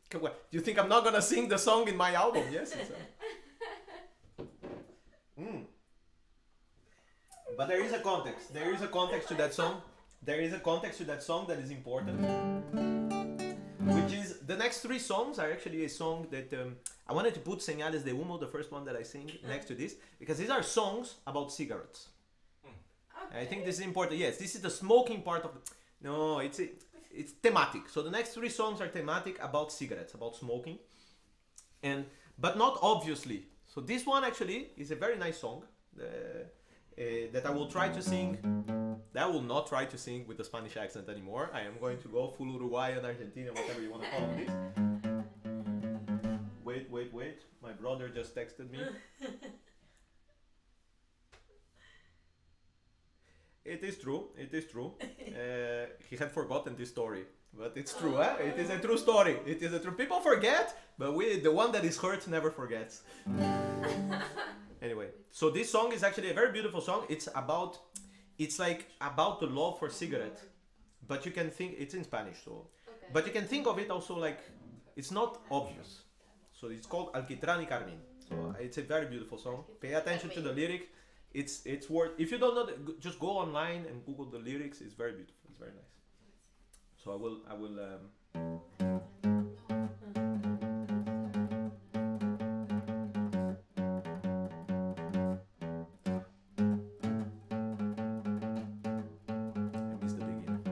Okay, what? You think I'm not gonna sing the song in my album? Yes, it's But there is a context. There is a context to that song. There is a context to that song that is important. Which is, the next 3 songs are actually a song that I wanted to put Señales de humo, the first one that I sing, next to this, because these are songs about cigarettes. Okay. I think this is important. Yes, this is the smoking part of the... No, it's thematic. So the next 3 songs are thematic about cigarettes, about smoking. But not obviously. So this one actually is a very nice song that I will try to sing. That I will not try to sing with the Spanish accent anymore. I am going to go full Uruguayan, Argentina, whatever you want to call this. Wait. My brother just texted me. It is true. He had forgotten this story. But it's true, eh? It is a true story. It is a true... People forget, but the one that is hurt never forgets. Anyway, so this song is actually a very beautiful song. It's like about the love for cigarette. But you can think... It's in Spanish, so... Okay. But you can think of it also like... It's not obvious. So it's called Alquitrán y Carmín. So it's a very beautiful song. Pay attention to the lyric. It's worth... If you don't know, just go online and Google the lyrics. It's very beautiful. It's very nice. So I will I missed the beginning.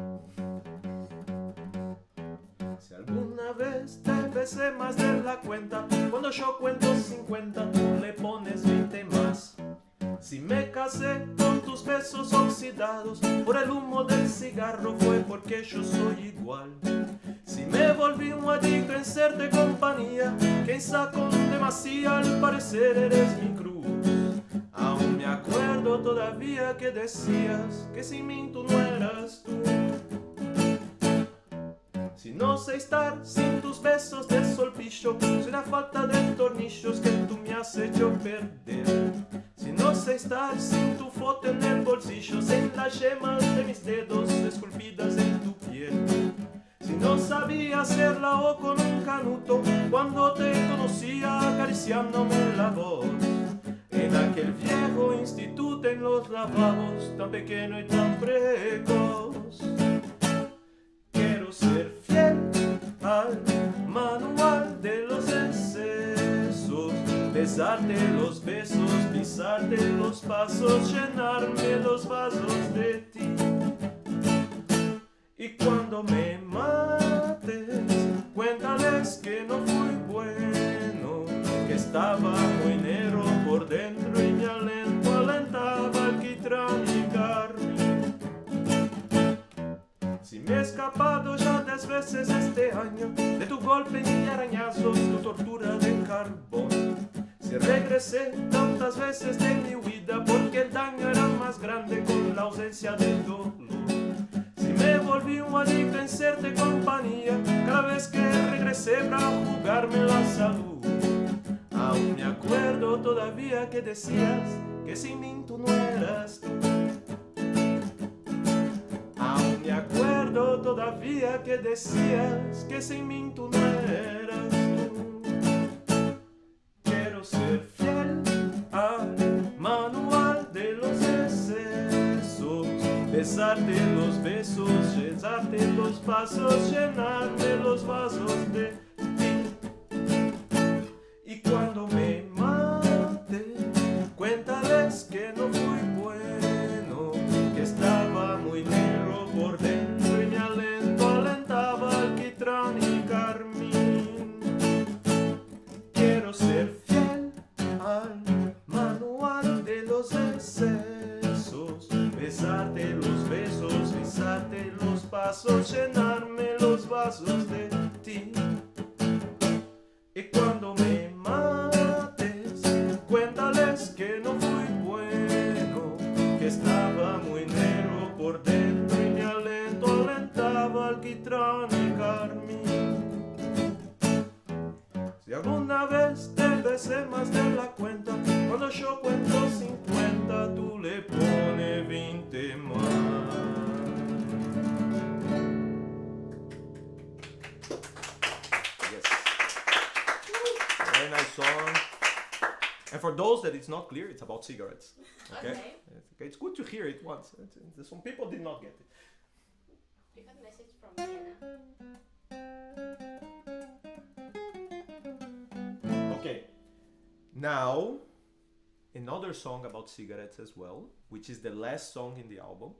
Si alguna vez te besé más de la cuenta, cuando yo cuento 50, tú le pones 20 más. Si me casé con tus besos oxidados por el humo del cigarro, fue porque yo soy igual. Si me volví un adicto en serte compañía, quizá con demasía, al parecer eres mi cruz. Aún me acuerdo todavía que decías que sin mí tú no eras tú. Si no sé estar sin tus besos de solpillo, soy la falta de tornillos que tú me has hecho perder. Si no sé estar sin tu foto en el bolsillo, sin las yemas de mis dedos esculpidas en tu piel. Si no sabía hacer la O con un canuto, cuando te conocía acariciándome la voz. En aquel viejo instituto en los lavabos, tan pequeño y tan precoz. Quiero ser fiel al manual de los excesos, besarte los besos, pisarte los pasos, llenarme los vasos de ti. Y cuando me mates, cuéntales que no fui bueno, que estaba muy negro por dentro y mi aliento alentaba alquitrán y carmín. Si me he escapado ya 10 veces este año de tu golpe y arañazos, tu tortura de carbón. Si regresé tantas veces de mi huida porque el daño era más grande con la ausencia del dolor. Si me volví un adicto en serte compañía cada vez que regresé para jugarme la salud. Aún me acuerdo todavía que decías que sin mí tú no eras tú. Aún me acuerdo todavía que decías que sin mí tú no eras tú. Quiero ser fiel al manual de los excesos, besarte los besos, llenarte los pasos, llenarte los vasos de ti. Y cuando me mates, cuéntales que no fui bueno, que estaba muy negro por dentro y mi aliento alentaba alquitrán y carmín. Quiero ser fiel al manual de los excesos, besarte los besos, besarte los pasos, llenarme los vasos de ti. Y cuando me mates, cuéntales que no fui bueno, que estaba muy negro por dentro y mi aliento alentaba alquitrán y carmín. Si alguna vez te besé más de la cuenta, cuando yo cuento 50, tú le pones 20 más. for those that it's not clear, it's about cigarettes. Okay? Okay. Okay, it's good to hear it once. Some people did not get it. We have a message from Vienna. Okay. Now, another song about cigarettes as well, which is the last song in the album.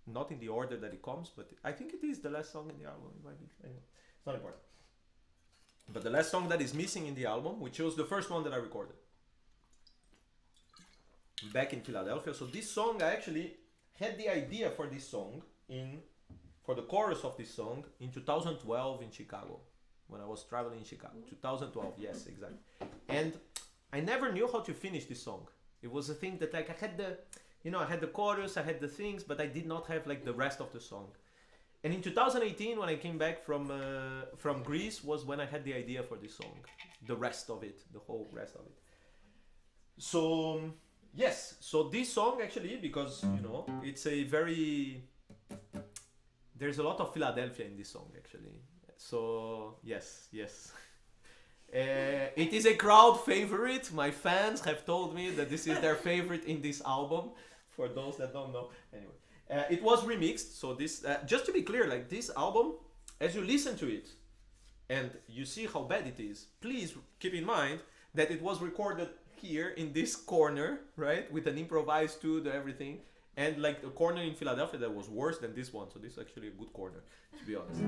Not in the order that it comes, but I think it is the last song in the album. It might be. Anyway, it's not important. But the last song that is missing in the album, which was the first one that I recorded back in Philadelphia. So this song, I actually had the idea for this song for the chorus of this song in 2012 in Chicago, when I was traveling in Chicago. 2012, yes, exactly. And I never knew how to finish this song. It was a thing that like I had the chorus, I had the things, but I did not have like the rest of the song. And in 2018, when I came back from Greece, was when I had the idea for this song, the rest of it, the whole rest of it. So yes, so this song actually, because it's a very, there's a lot of Philadelphia in this song actually. So yes. It is a crowd favorite. My fans have told me that this is their favorite in this album. For those that don't know, anyway. It was remixed, so this, just to be clear, like this album, as you listen to it and you see how bad it is, please keep in mind that it was recorded here in this corner, right, with an improvised studio, everything, and like the corner in Philadelphia that was worse than this one, so this is actually a good corner, to be honest.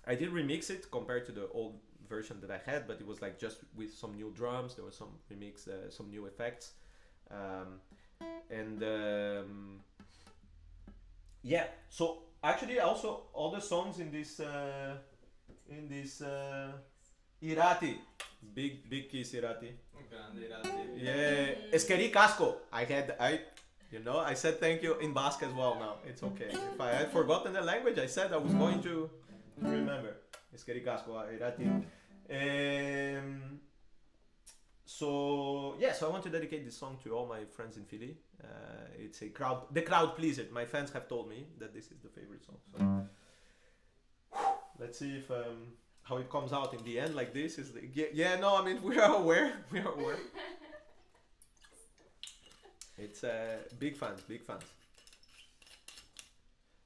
I did remix it compared to the old version that I had, but it was like just with some new drums, there was some remix, some new effects. Yeah, so actually also all the songs in this Irati, big kiss Irati. Grande Irati. Yeah, Eskeri Casco. I said thank you in Basque as well now. It's okay. If I had forgotten the language, I said I was going to remember. Eskeri Casco, Irati. So I want to dedicate this song to all my friends in Philly. It's the crowd pleaser. My fans have told me that this is the favorite song. So let's see if how it comes out in the end. Like this is we are aware. It's big fans.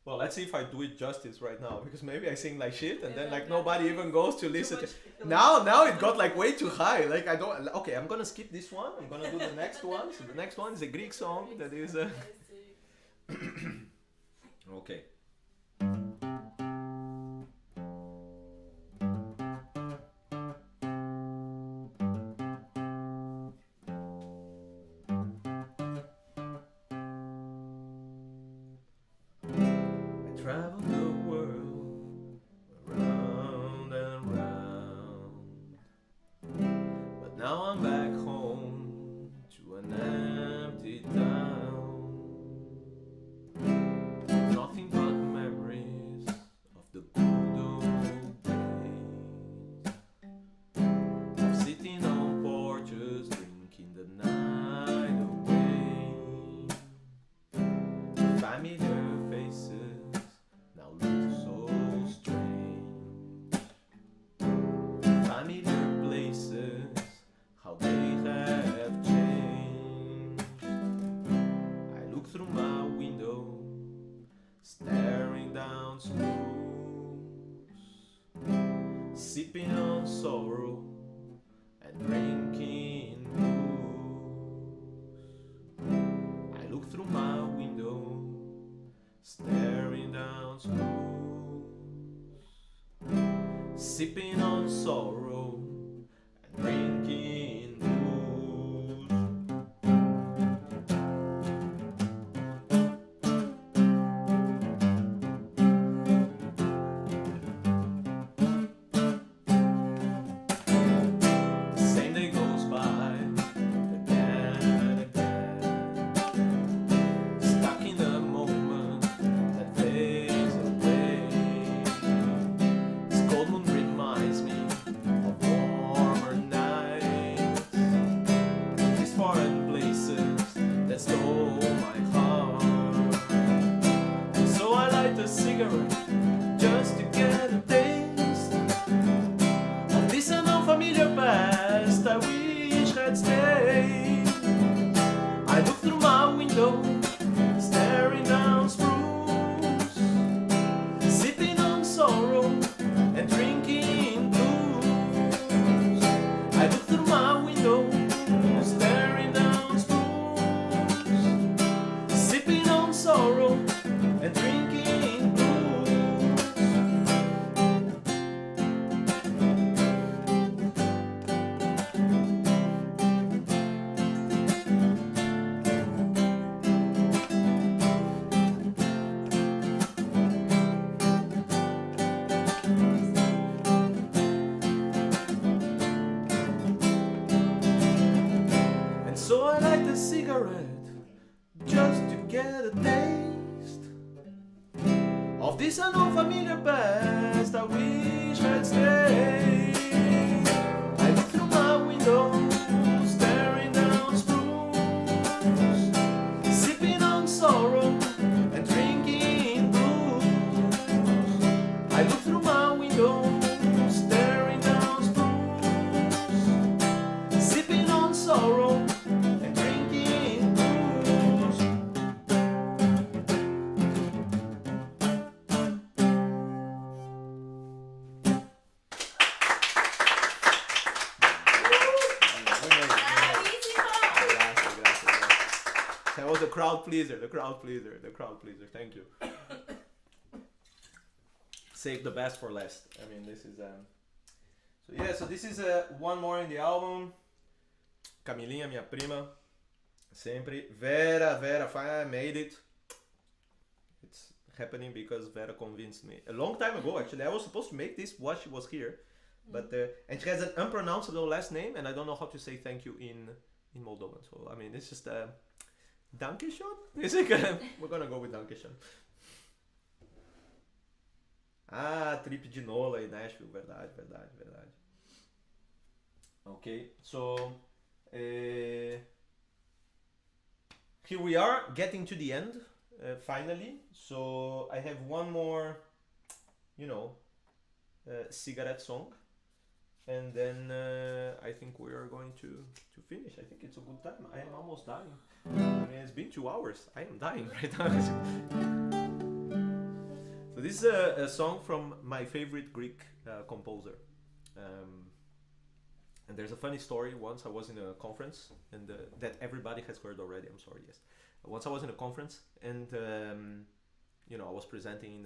Well, let's see if I do it justice right now, because maybe I sing like shit and then like nobody even goes to listen to. Now it got like way too high. Like I don't. Okay, I'm gonna skip this one. I'm gonna do the next one. So the next one is a Greek song that is. Okay. Travel the world around and round, but now I'm back home to an empty town. Nothing but memories of the good old days, of sitting on porches drinking the night away. Familiar faces now look so strange. Familiar places, how they have changed. I look through my window, staring down schools, sipping on sorrow and drinking booze. I look through my window, staring down schools, sipping on sorrow and drinking booze. Same day goes by again and again, stuck in the moment that fades away. This cold moon reminds me of warmer nights, these foreign places that stole my heart. So I light a cigarette just to get a taste of this unfamiliar past I wish sorrow and drinking blues. And so I light a cigarette just to get a taste of this unfamiliar past I wish I'd stayed. I look through my window, staring down spruce, sipping on sorrow and drinking blues. I look through my window, staring down spruce, sipping on sorrow and drinking blues. That was the crowd pleaser, the crowd pleaser, the crowd pleaser. Thank you. Save the best for last. I mean, this is so yeah. So this is one more in the album. Camilinha, minha prima, sempre. Vera, finally I made it. It's happening because Vera convinced me a long time ago. Actually, I was supposed to make this while she was here, but and she has an unpronounceable last name, and I don't know how to say thank you in Moldovan. So I mean, it's just Dankeschön. We're gonna go with Dankeschön. Ah, trip de Nola em Nashville, verdade. Okay, so here we are getting to the end finally. So I have one more, cigarette song, and then I think we are going to finish. I think it's a good time. I am almost dying. I mean, it's been 2 hours. I am dying right now. So this is a song from my favorite Greek composer. And there's a funny story. Once I was in a conference, and that everybody has heard already. I'm sorry, yes. Once I was in a conference, and I was presenting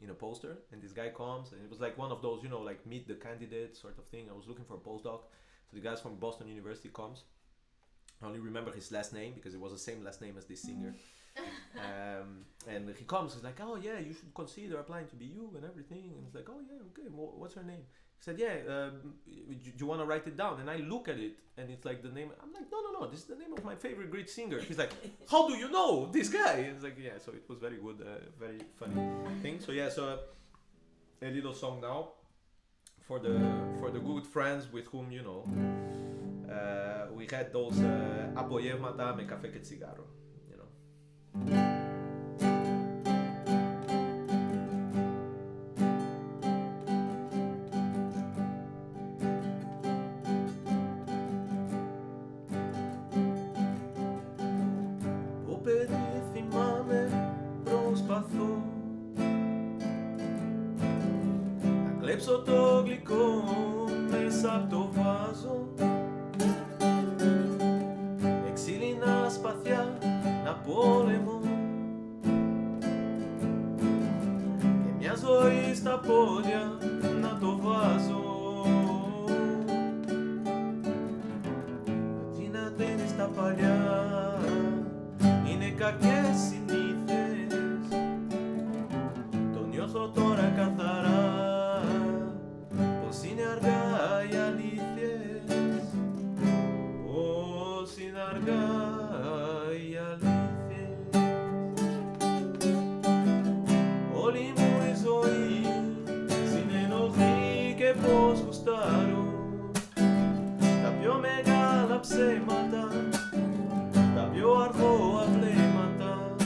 in a poster, and this guy comes, and it was like one of those, like meet the candidate sort of thing. I was looking for a postdoc, so the guy from Boston University comes. I only remember his last name because it was the same last name as this singer. And he comes, he's like, oh yeah, you should consider applying to BU and everything. And it's like, oh yeah, okay, well, what's her name? He said, yeah, do you want to write it down? And I look at it, and it's like the name. I'm like, no, this is the name of my favorite Greek singer. He's like, how do you know this guy? And it's like, yeah, so it was very good, very funny thing. So yeah, so a little song now for the good friends with whom, we had those απογεύματα με καφέ και τσιγάρο, Το παιδί θυμάμαι, προσπαθώ να κλέψω το γλυκό μέσα απ' το βάζο, με ξύλινα σπαθιά να πόλεμω και μια ζωή στα πόδια να το βάζω. Τι να δένεις τα παλιά, είναι κακές συνήθειες, το νιώθω τώρα καθαρά, πως είναι αργά οι αλήθειες, πως είναι αργά οι αλήθειες. Όλη μου η ζωή συνενοχή και πως γουστάρω τα πιο μεγάλα ψέματα, τα πιο αρχαία βλέμματα.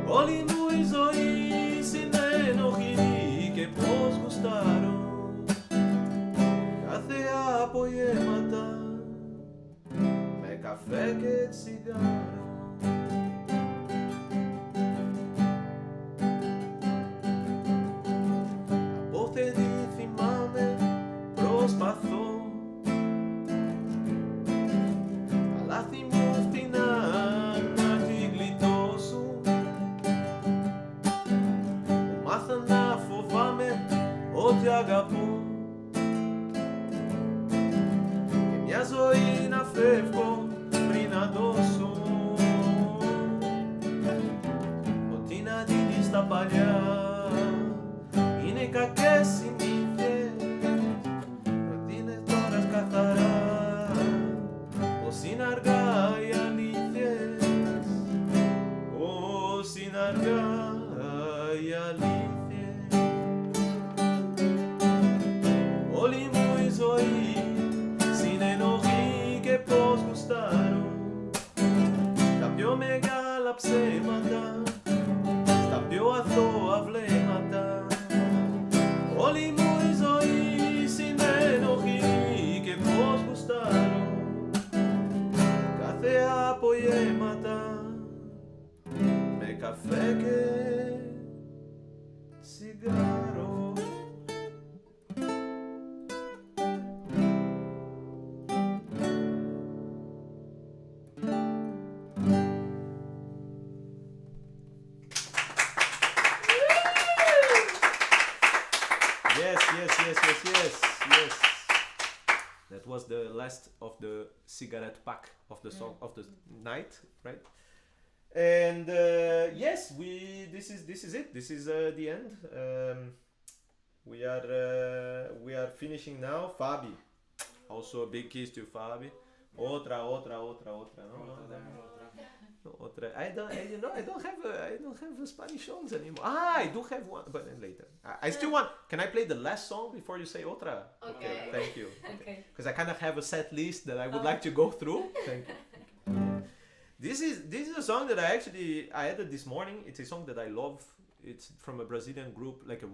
Όλη μου η ζωή συνενοχή και πως γουστάρω κάθε απογεύματα με καφέ και τσιγάρο. Απόθετη θυμάμαι, προσπαθώ τα λάθη μου φτηνά να τη γλιτώσω, αργά η αλήθεια. Όλη μου η ζωή συνενοχή και πως γουστάρω τα πιο μεγάλα ψέματα, στα πιο αθώα βλέμματα. Όλη μου η ζωή συνενοχή και πως γουστάρω κάθε απογεύματα με καφέ και τσιγάρο. Yes. That was the last of the cigarette pack of the song of the night, right? And yes, this is it. This is the end. We are finishing now. Fabi, also a big kiss to Fabi. Outra, no? Outra. I don't have Spanish songs anymore. I do have one, but then later. I still want. Can I play the last song before you say outra? Okay. Thank you. Okay. Because I kind of have a set list that I would like to go through. Thank you. This is a song that I added this morning. It's a song that I love. It's from a Brazilian group, like a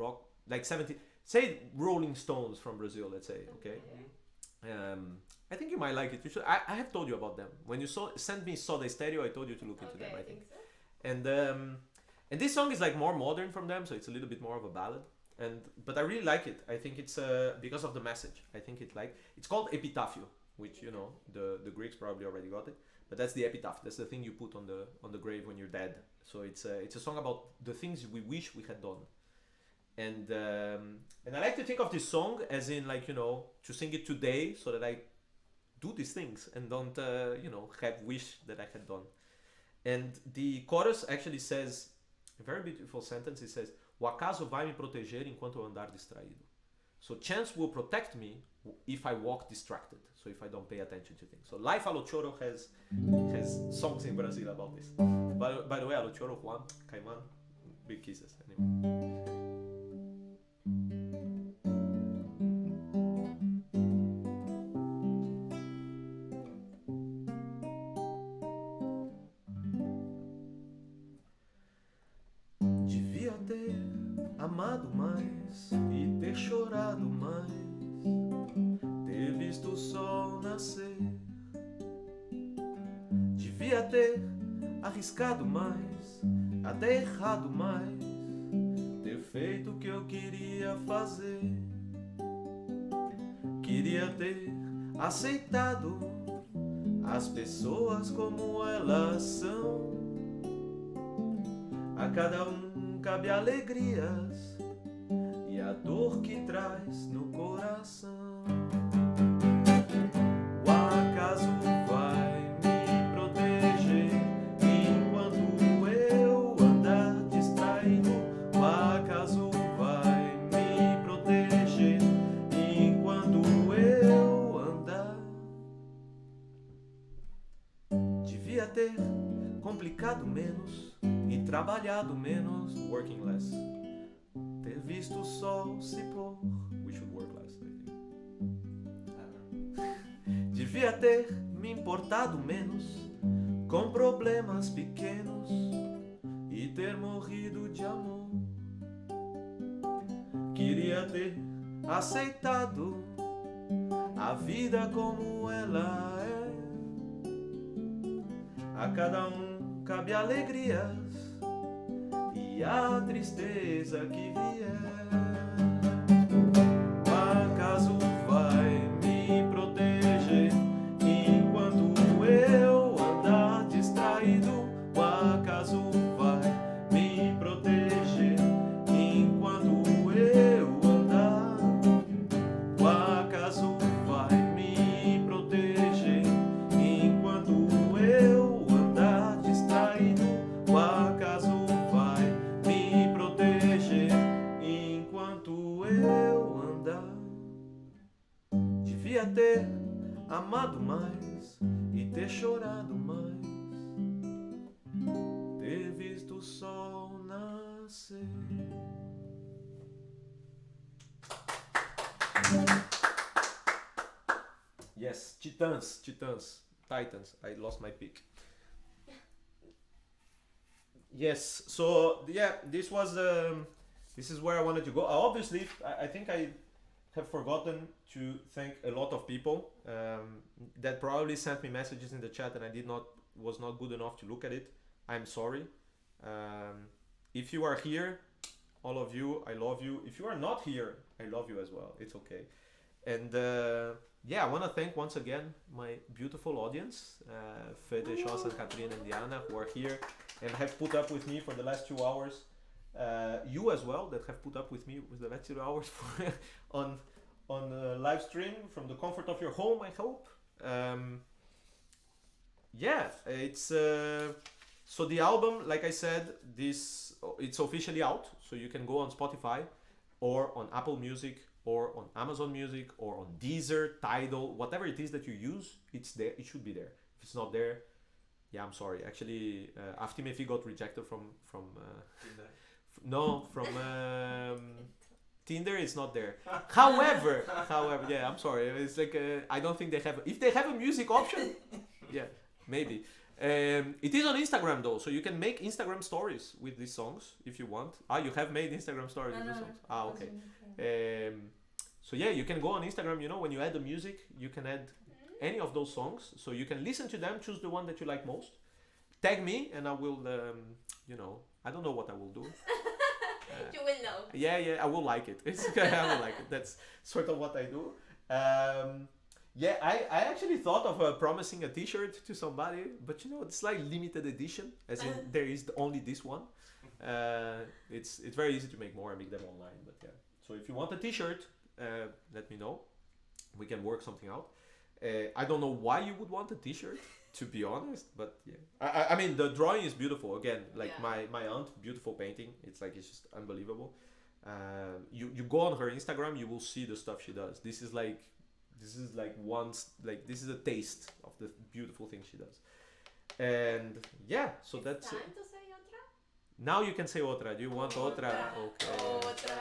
rock, like 70. Say Rolling Stones from Brazil, let's say. Okay. I think you might like it. You should, I have told you about them. When you sent me Soda Stereo, I told you to look into them. I think so. And this song is like more modern from them, so it's a little bit more of a ballad. But I really like it. I think it's because of the message. I think it's called Epitaphio, which you know the Greeks probably already got it. But that's the epitaph. That's the thing you put on the grave when you're dead. So it's a song about the things we wish we had done. And I like to think of this song as in like, you know, to sing it today so that I do these things and don't have wish that I had done. And the chorus actually says a very beautiful sentence. It says, "O acaso vai me proteger enquanto eu andar distraído." So chance will protect me if I walk distracted. So if I don't pay attention to things. So Life Alochoro has songs in Brazil about this. By the way, Alochoro, Juan, Caiman, big kisses. Anyway. Amado mais e ter chorado mais, ter visto o sol nascer. Devia ter arriscado mais, até errado mais, ter feito o que eu queria fazer. Queria ter aceitado as pessoas como elas são. A cada cabe alegrias e a dor que traz no coração. O acaso vai me proteger enquanto eu andar distraído. O acaso vai me proteger enquanto eu andar. Devia ter complicado menos e trabalhado menos, working less. Ter visto o sol se pôr, we should work less, I think. Devia ter me importado menos com problemas pequenos e ter morrido de amor. Queria ter aceitado a vida como ela é. A cada cabe alegrias e a tristeza que vier. O acaso vai me proteger enquanto eu andar distraído. O acaso vai me proteger enquanto eu andar. O acaso vai me proteger enquanto eu andar distraído. O acaso vai me proteger enquanto say. Yes, Titans, Titans. I lost my pick. Yes, so yeah, this is where I wanted to go. Obviously, I think I have forgotten to thank a lot of people that probably sent me messages in the chat and I was not good enough to look at it. I'm sorry. If you are here, all of you, I love you. If you are not here, I love you as well. It's okay. And yeah, I want to thank once again my beautiful audience, Fede, Shosa, Katrin, and Diana, who are here and have put up with me for the last 2 hours. You as well, that have put up with me with the last 2 hours on live stream from the comfort of your home, I hope. Yeah, it's so the album, like I said, it's officially out, so you can go on Spotify or on Apple Music or on Amazon Music or on Deezer, Tidal, whatever it is that you use, it's there. It should be there. If it's not there, yeah, I'm sorry. Actually, Afti got rejected from Tinder. no, from Tinder. It's not there. However, yeah, I'm sorry. It's like I don't think they have. If they have a music option, yeah, maybe. It is on Instagram though, so you can make Instagram stories with these songs if you want. You have made Instagram stories with these songs. Okay. So yeah, you can go on Instagram. You know, when you add the music, you can add any of those songs, so you can listen to them, choose the one that you like most, tag me, and I will. You know, I don't know what I will do. You will know. Yeah, I will like it. It's okay, I will like it. That's sort of what I do. Yeah, I actually thought of promising a T-shirt to somebody, but you know, it's like limited edition, as in there is only this one. It's very easy to make more and make them online, but yeah. So if you want a T-shirt, let me know. We can work something out. I don't know why you would want a T-shirt, to be honest, but yeah. I mean, the drawing is beautiful. Again, like my aunt, beautiful painting. It's just unbelievable. You go on her Instagram, you will see the stuff she does. This is a taste of the beautiful things she does. And yeah, so It's that's time it. to say otra? Now you can say otra. Do you want otra? Okay. Otra.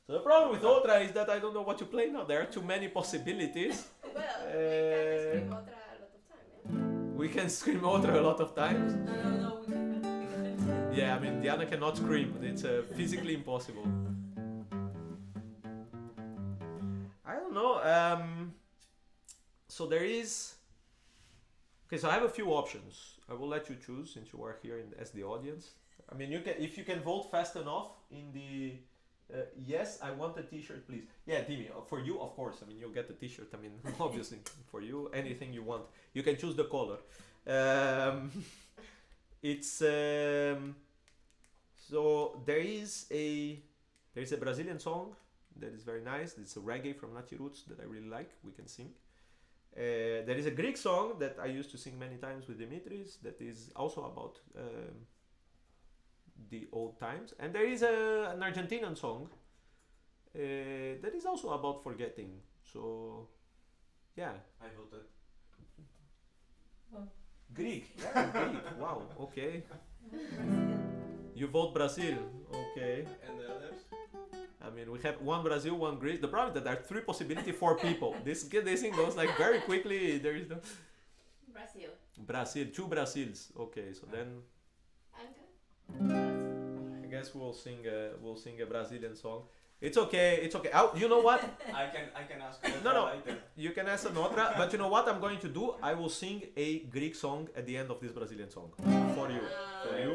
So the problem with otra is that I don't know what to play now. There are too many possibilities. Well, we can scream otra a lot of time. We can scream otra a lot of times. No, we can't. Yeah, I mean, Diana cannot scream. It's physically impossible. I don't know. So there is... Okay, so I have a few options. I will let you choose since you are here as the audience. I mean, if you can vote fast enough in the... yes, I want a T-shirt, please. Yeah, Timmy, for you, of course. I mean, you'll get a T-shirt. I mean, obviously, for you, anything you want. You can choose the color. So there's a Brazilian song that is very nice. It's a reggae from Nati Roots that I really like. We can sing. There is a Greek song that I used to sing many times with Dimitris that is also about the old times, and there is an Argentinian song that is also about forgetting. So yeah, I voted. Greek. Yeah, Greek. Wow. Okay. You vote Brazil. Okay. And the others? I mean, we have one Brazil, one Greece. The problem is that there are 3 possibilities for people. This thing goes like very quickly. There is no Brazil, 2 Brasils. Okay, so then I guess we'll sing a Brazilian song. It's okay. It's okay. You know what? I can ask you No. later. You can ask another, but you know what I'm going to do? I will sing a Greek song at the end of this Brazilian song for you. For you.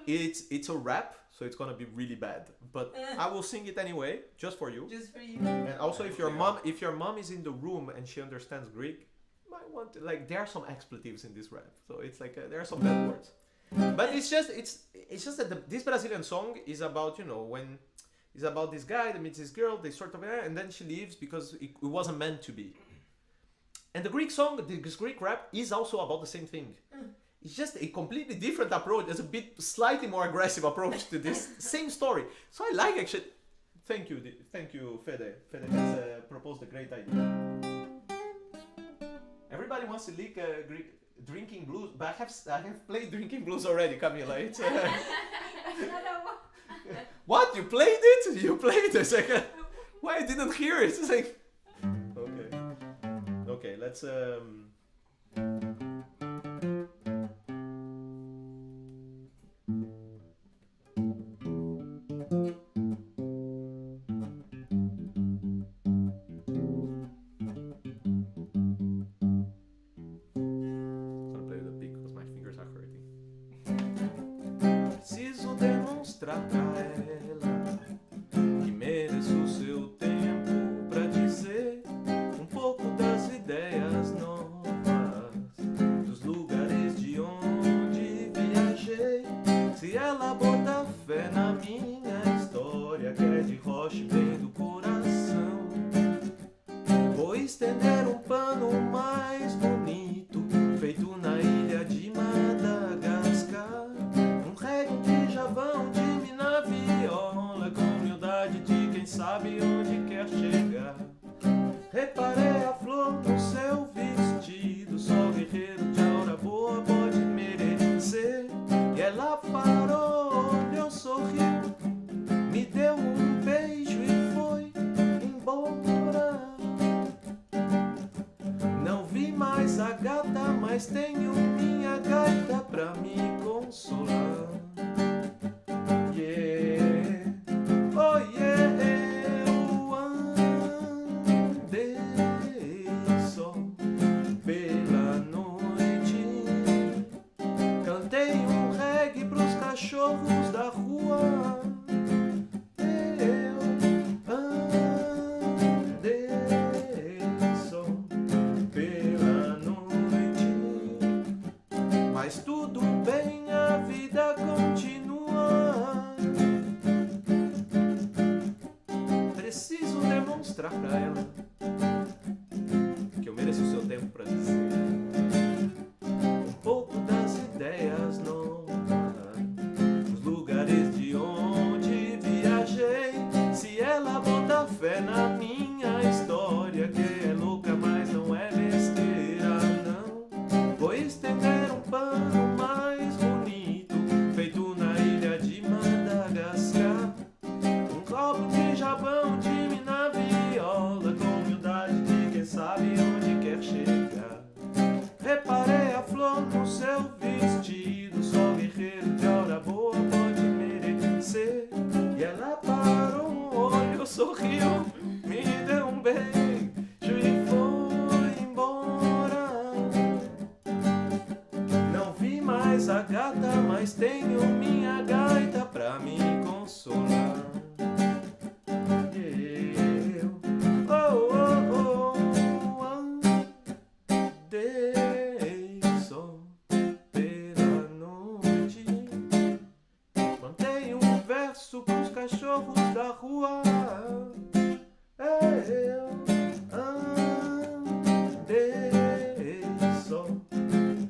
It's a rap, so it's gonna be really bad. But I will sing it anyway, just for you. Just for you. And also, if your mom is in the room and she understands Greek, you might want to, like, there are some expletives in this rap, so it's like there are some bad words. But it's just that this Brazilian song is about, you know, when it's about this guy that meets this girl, they sort of, and then she leaves because it wasn't meant to be. And the Greek song, this Greek rap, is also about the same thing. It's just a completely different approach. There's a bit slightly more aggressive approach to this same story. So I like actually. Thank you, Fede. Fede has proposed a great idea. Everybody wants to lick Greek. Drinking blues, but I have played drinking blues already, Camila. It's what? You played it? You played it? It's like why I didn't hear it? It's like okay. Let's Preciso demonstrar pra ela que mereço o seu tempo pra dizer um pouco das ideias novas, dos lugares de onde viajei. Se ela botar fé na minha história, que é de rocha e vem do coração, vou estender um pano mais bonito, feito na ilha de Madagascar. Um reggae de Javão, de mina viola, com humildade de quem sabe onde quer chegar. Reparei a flor no seu vestido, só guerreiro de aura boa pode merecer. E ela parou, olhou, sorriu, me deu um beijo e foi embora. Não vi mais a gata, mas tenho minha gaita pra me consolar. Yeah, oh yeah, eu andei só pela noite, cantei um reggae pros cachorros da rua. Eu andei só pela noite, mas tudo bem, a vida continua. Preciso demonstrar pra ela que eu mereço o seu tempo pra dizer um pouco das ideias novas, os lugares de onde viajei. Se ela botar fé na minha história, que é louca, mas não é besteira, não. Vou estender um pano mais bonito, feito na ilha de Madagascar. Um copo de Jabão, de mina viola, com humildade de quem sabe onde quer chegar. Reparei a flor no seu vestido, só guerreiro de aura boa pode merecer. E ela parou, olhou, sorriu, me deu um beijo e foi embora. Não vi mais a gata, mas tenho minha gaita pra me consolar. Eu, oh, andei só pela noite, cantei um verso pros cachorros da rua. Eu andei só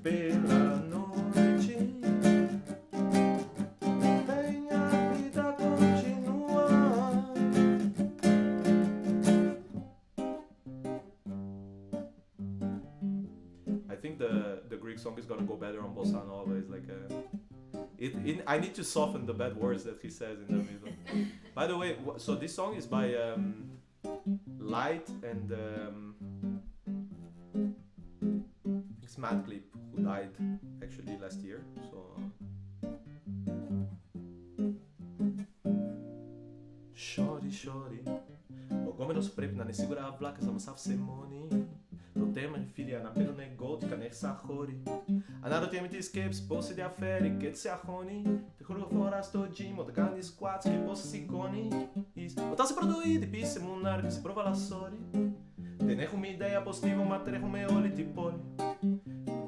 pela noite, bem, a vida continua. I think the Greek song is gonna go better on bossa nova. It's like I need to soften the bad words that he says in the middle. By the way, so this song is by Light and it's Mad Clip, who died actually last year. So chore, chore, ogomeno sprep na nesigura avla kazam safsemoni. Το θέμα είναι φίλια να παίρνουν εγκώτικα να εξαχώρη. Ανάρωτη με τις σκέψεις πώς σε διαφέρει και έτσι αχώνει. Τη χωροφορά στο gym όταν κάνεις squats και πώς σε σηκώνει. Όταν σε πρωτοείδη πεις σε μουνάρι και σε πρόβαλα sorry. Δεν έχουμε ιδέα πως στίβο μα τρέχουμε όλη την πόλη.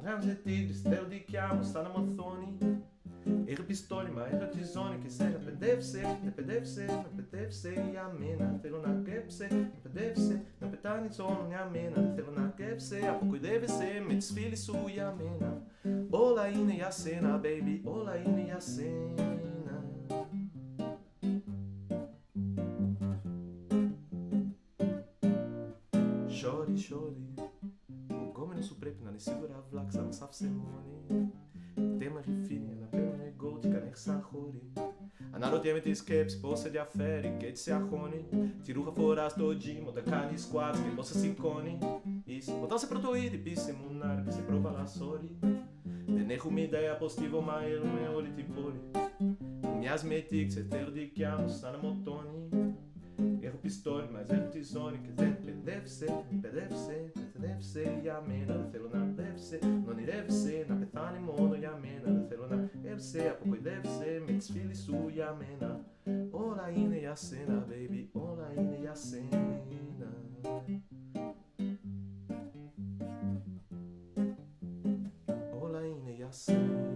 Reste-t-il, στέλνω δικιά μου σαν αμοθόνη. Έχω πιστόλημα, έχω τη ζώνη και σε να παιδεύσε για μένα. Θέλω να κρέψε, να παιδεύσε, να πετάνει ζώνη για μένα. Δεν θέλω να κρέψε, αποκοιδεύεσαι με τις φίλες σου για μένα. Όλα είναι για σένα, baby, όλα είναι για σένα. Chore, chore, o gomeno πρέπει να είναι σίγουρα βλάξα μας άφησε μόνη. Τέμα γλυφίνια να παίρνουν εγκώτικα νεξά χώρη. Αναρωτιέμαι τη σκέψη πώς σε ενδιαφέρει και έτσι σε αγχώνει. Τι ρούχα φοράς στο gym όταν κάνεις squats και πώς σε σηκώνει. Όταν σε πρώτο είδη πεις σε μουνάρ και σε πρόβαλα sorry. Δεν έχουμε ιδέα πως τη βομαέλουμε όλη την πόλη. Μου μοιάζει με τίξε, θέλω δικιά μου σαν αμοτώνει. Έχω πιστόλι, μαζεύω τη ζώνη και δεν παιδεύσε, μην παιδεύσε για μένα. Δεν θέλω να μπλεύσε, να ονειρεύσε, να πεθάνει μόνο για μένα. Δεν θέλω να έψε, αποκοϊδεύσε με τις φίλες σου για μένα. Όλα είναι για σένα, baby, όλα είναι για σένα. Όλα είναι για σένα.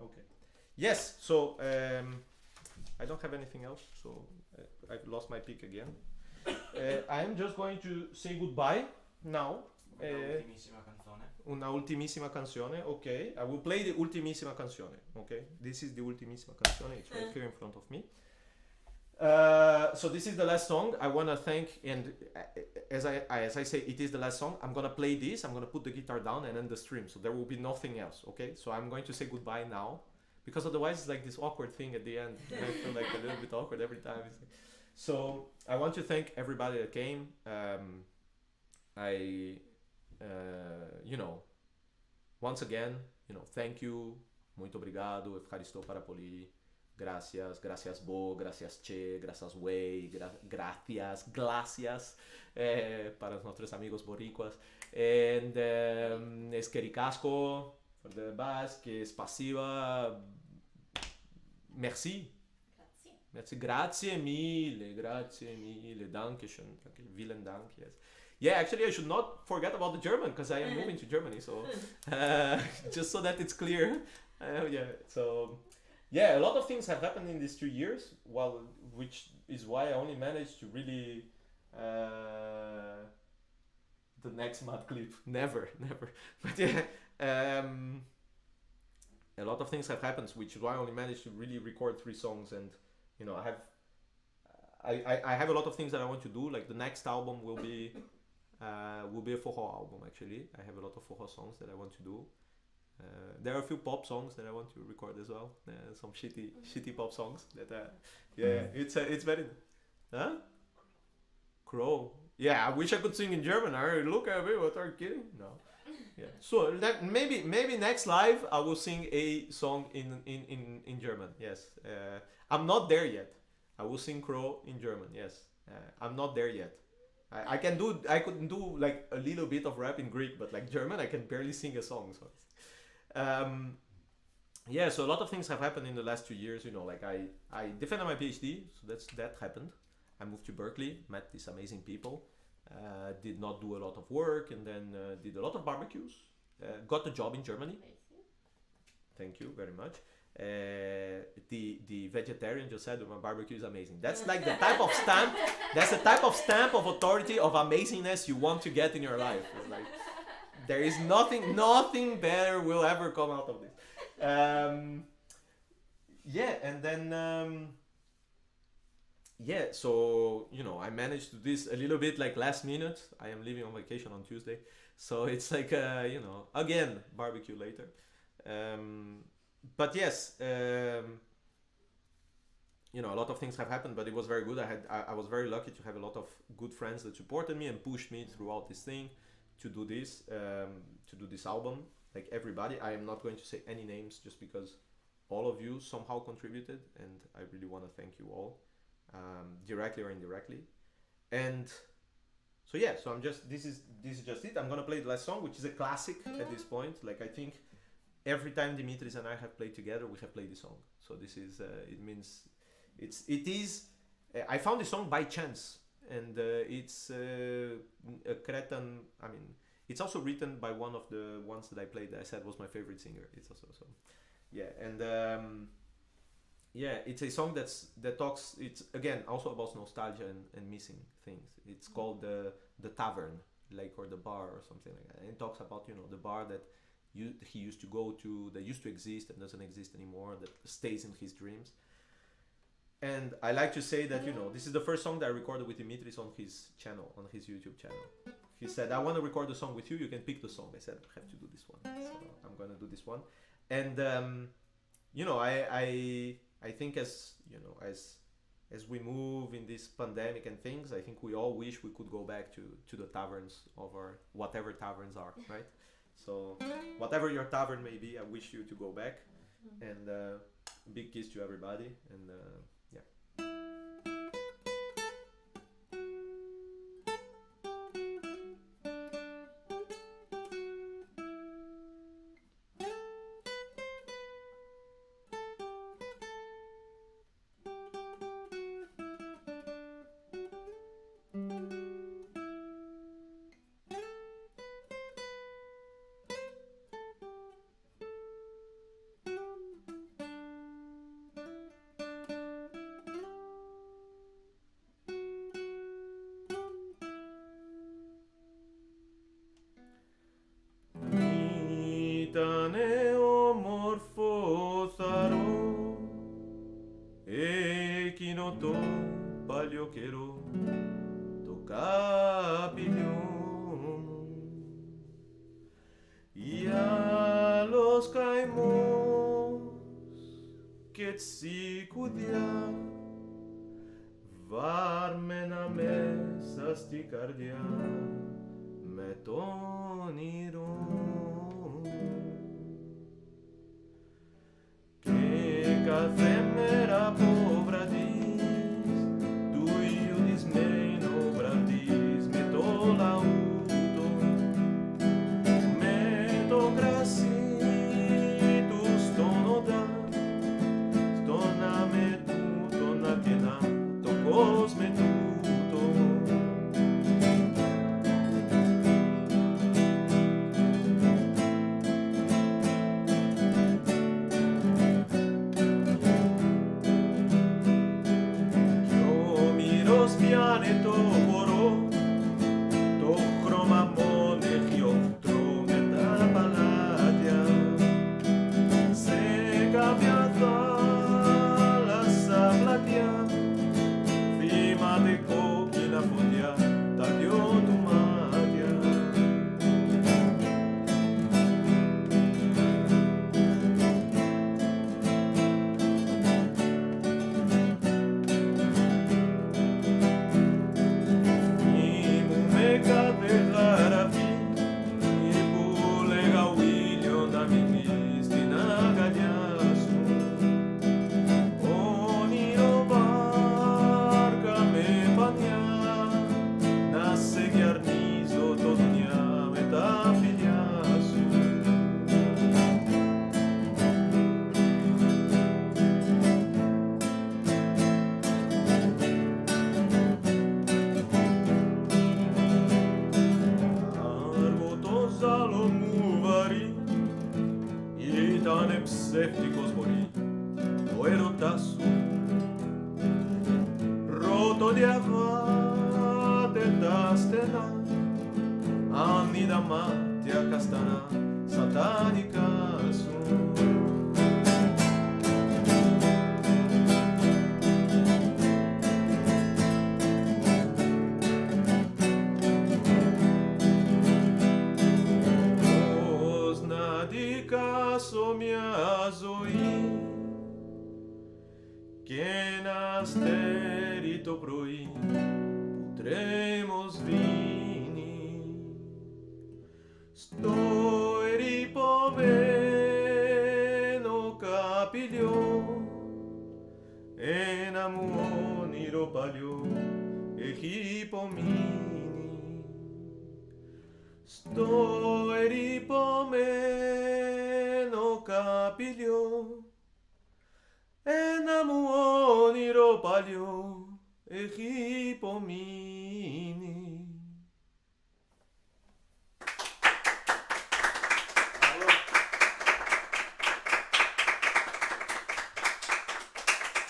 Okay. Yes, so I don't have anything else, so I've lost my pick again. I am just going to say goodbye now. Una ultimissima canzone, okay. I will play the ultimissima canzone, okay. This is the ultimissima canzone, it's right here in front of me. So this is the last song. I want to thank, and as I say, it is the last song. I'm gonna play this. I'm gonna put the guitar down and end the stream. So there will be nothing else. Okay. So I'm going to say goodbye now, because otherwise it's like this awkward thing at the end. I feel like a little bit awkward every time. So I want to thank everybody that came. You know, once again, you know, thank you. Muito obrigado. Ευχαριστώ πάρα πολύ. Gracias, gracias Bo, gracias Che, gracias Way, gracias para nuestros amigos boricuas. And es que ricasco for the bass, que es pasiva. Merci. Merci, grazie mille, dankeschön, vielen Dank, yes. Yeah, actually I should not forget about the German, because I am moving to Germany, so just so that it's clear. Yeah, so... Yeah, a lot of things have happened in these 2 years, which is why I only managed to really the next mad clip. Never. But yeah, a lot of things have happened, which is why I only managed to really record 3 songs. And you know, I have a lot of things that I want to do. Like the next album will be a forró album. Actually, I have a lot of forró songs that I want to do. There are a few pop songs that I want to record as well. Some shitty pop songs that it's very Crow. Yeah, I wish I could sing in German. Look at me, what are you kidding? No. Yeah. So maybe next live I will sing a song in German. Yes. I'm not there yet. I will sing Crow in German. Yes. I'm not there yet. I could do like a little bit of rap in Greek, but like German I can barely sing a song. So yeah, so a lot of things have happened in the last 2 years. You know, like I defended my PhD, so that happened. I moved to Berkeley, met these amazing people, did not do a lot of work, and then did a lot of barbecues. Got a job in Germany. Thank you very much. The vegetarian just said that my barbecue is amazing. That's like the type of stamp. That's the type of stamp of authority of amazingness you want to get in your life. It's like, there is nothing better will ever come out of this. Yeah, and then yeah, so you know, I managed to do this a little bit like last minute. I am leaving on vacation on Tuesday, so it's like you know, again barbecue later. But yes, you know, a lot of things have happened, but it was very good. I was very lucky to have a lot of good friends that supported me and pushed me throughout this thing. To do this album, like everybody. I am not going to say any names just because all of you somehow contributed, and I really want to thank you all, directly or indirectly. And so yeah, so this is just it. I'm gonna play the last song, which is a classic at this point. Like I think every time Dimitris and I have played together, we have played this song. So this is it is. I found this song by chance. And it's a Cretan. I mean, it's also written by one of the ones that I played that I said was my favorite singer. It's also so, yeah. And yeah, it's a song that talks. It's again also about nostalgia and missing things. It's called the tavern, like, or the bar or something like that. And it talks about, you know, the bar that he used to go to, that used to exist and doesn't exist anymore, that stays in his dreams. And I like to say that, you know, this is the first song that I recorded with Dimitris on his channel, on his YouTube channel. He said, I want to record the song with you, you can pick the song. I said, I have to do this one. So I'm going to do this one. And, you know, I think as, you know, as we move in this pandemic and things, I think we all wish we could go back to the taverns of our, whatever taverns are, right? So whatever your tavern may be, I wish you to go back. And big kiss to everybody. And yeah. Ήτανε όμορφο θαρό εκείνο το παλιό καιρό το καπηλιό μου ή άλλος καημός και τσικουδιά βάρμενα μέσα στη καρδιά με τον όνειρο και κάθε μέρα από βραδείς του ηλιοδισμένο βραδείς με το λαούτο με το κρασί του στον οντά στον αμετούτο να κενά το κόσμο τούτο. Πιάνε το χορό, το χρώμα μονεχιόκτρο με τα παλάτια σε κάποια θάλασσα πλατιά θυμάται κόκκινα φωτιά τα δυο του μάτια. Ψεύτικος μπορεί ο έρωτάς σου ρωτώ διαβάτε τα στενά αν είδα μάτια καστανά σατανικά σου. Μια ζωή και ένα αστέρι το πρωί που τρέμω σβήνει στο ερειπωμένο καπηλιό ένα μου όνειρο παλιό έχει υπομείνει στο ερειπωμένο καπηλιό ένα μου όνειρο παλιό έχει υπομείνει.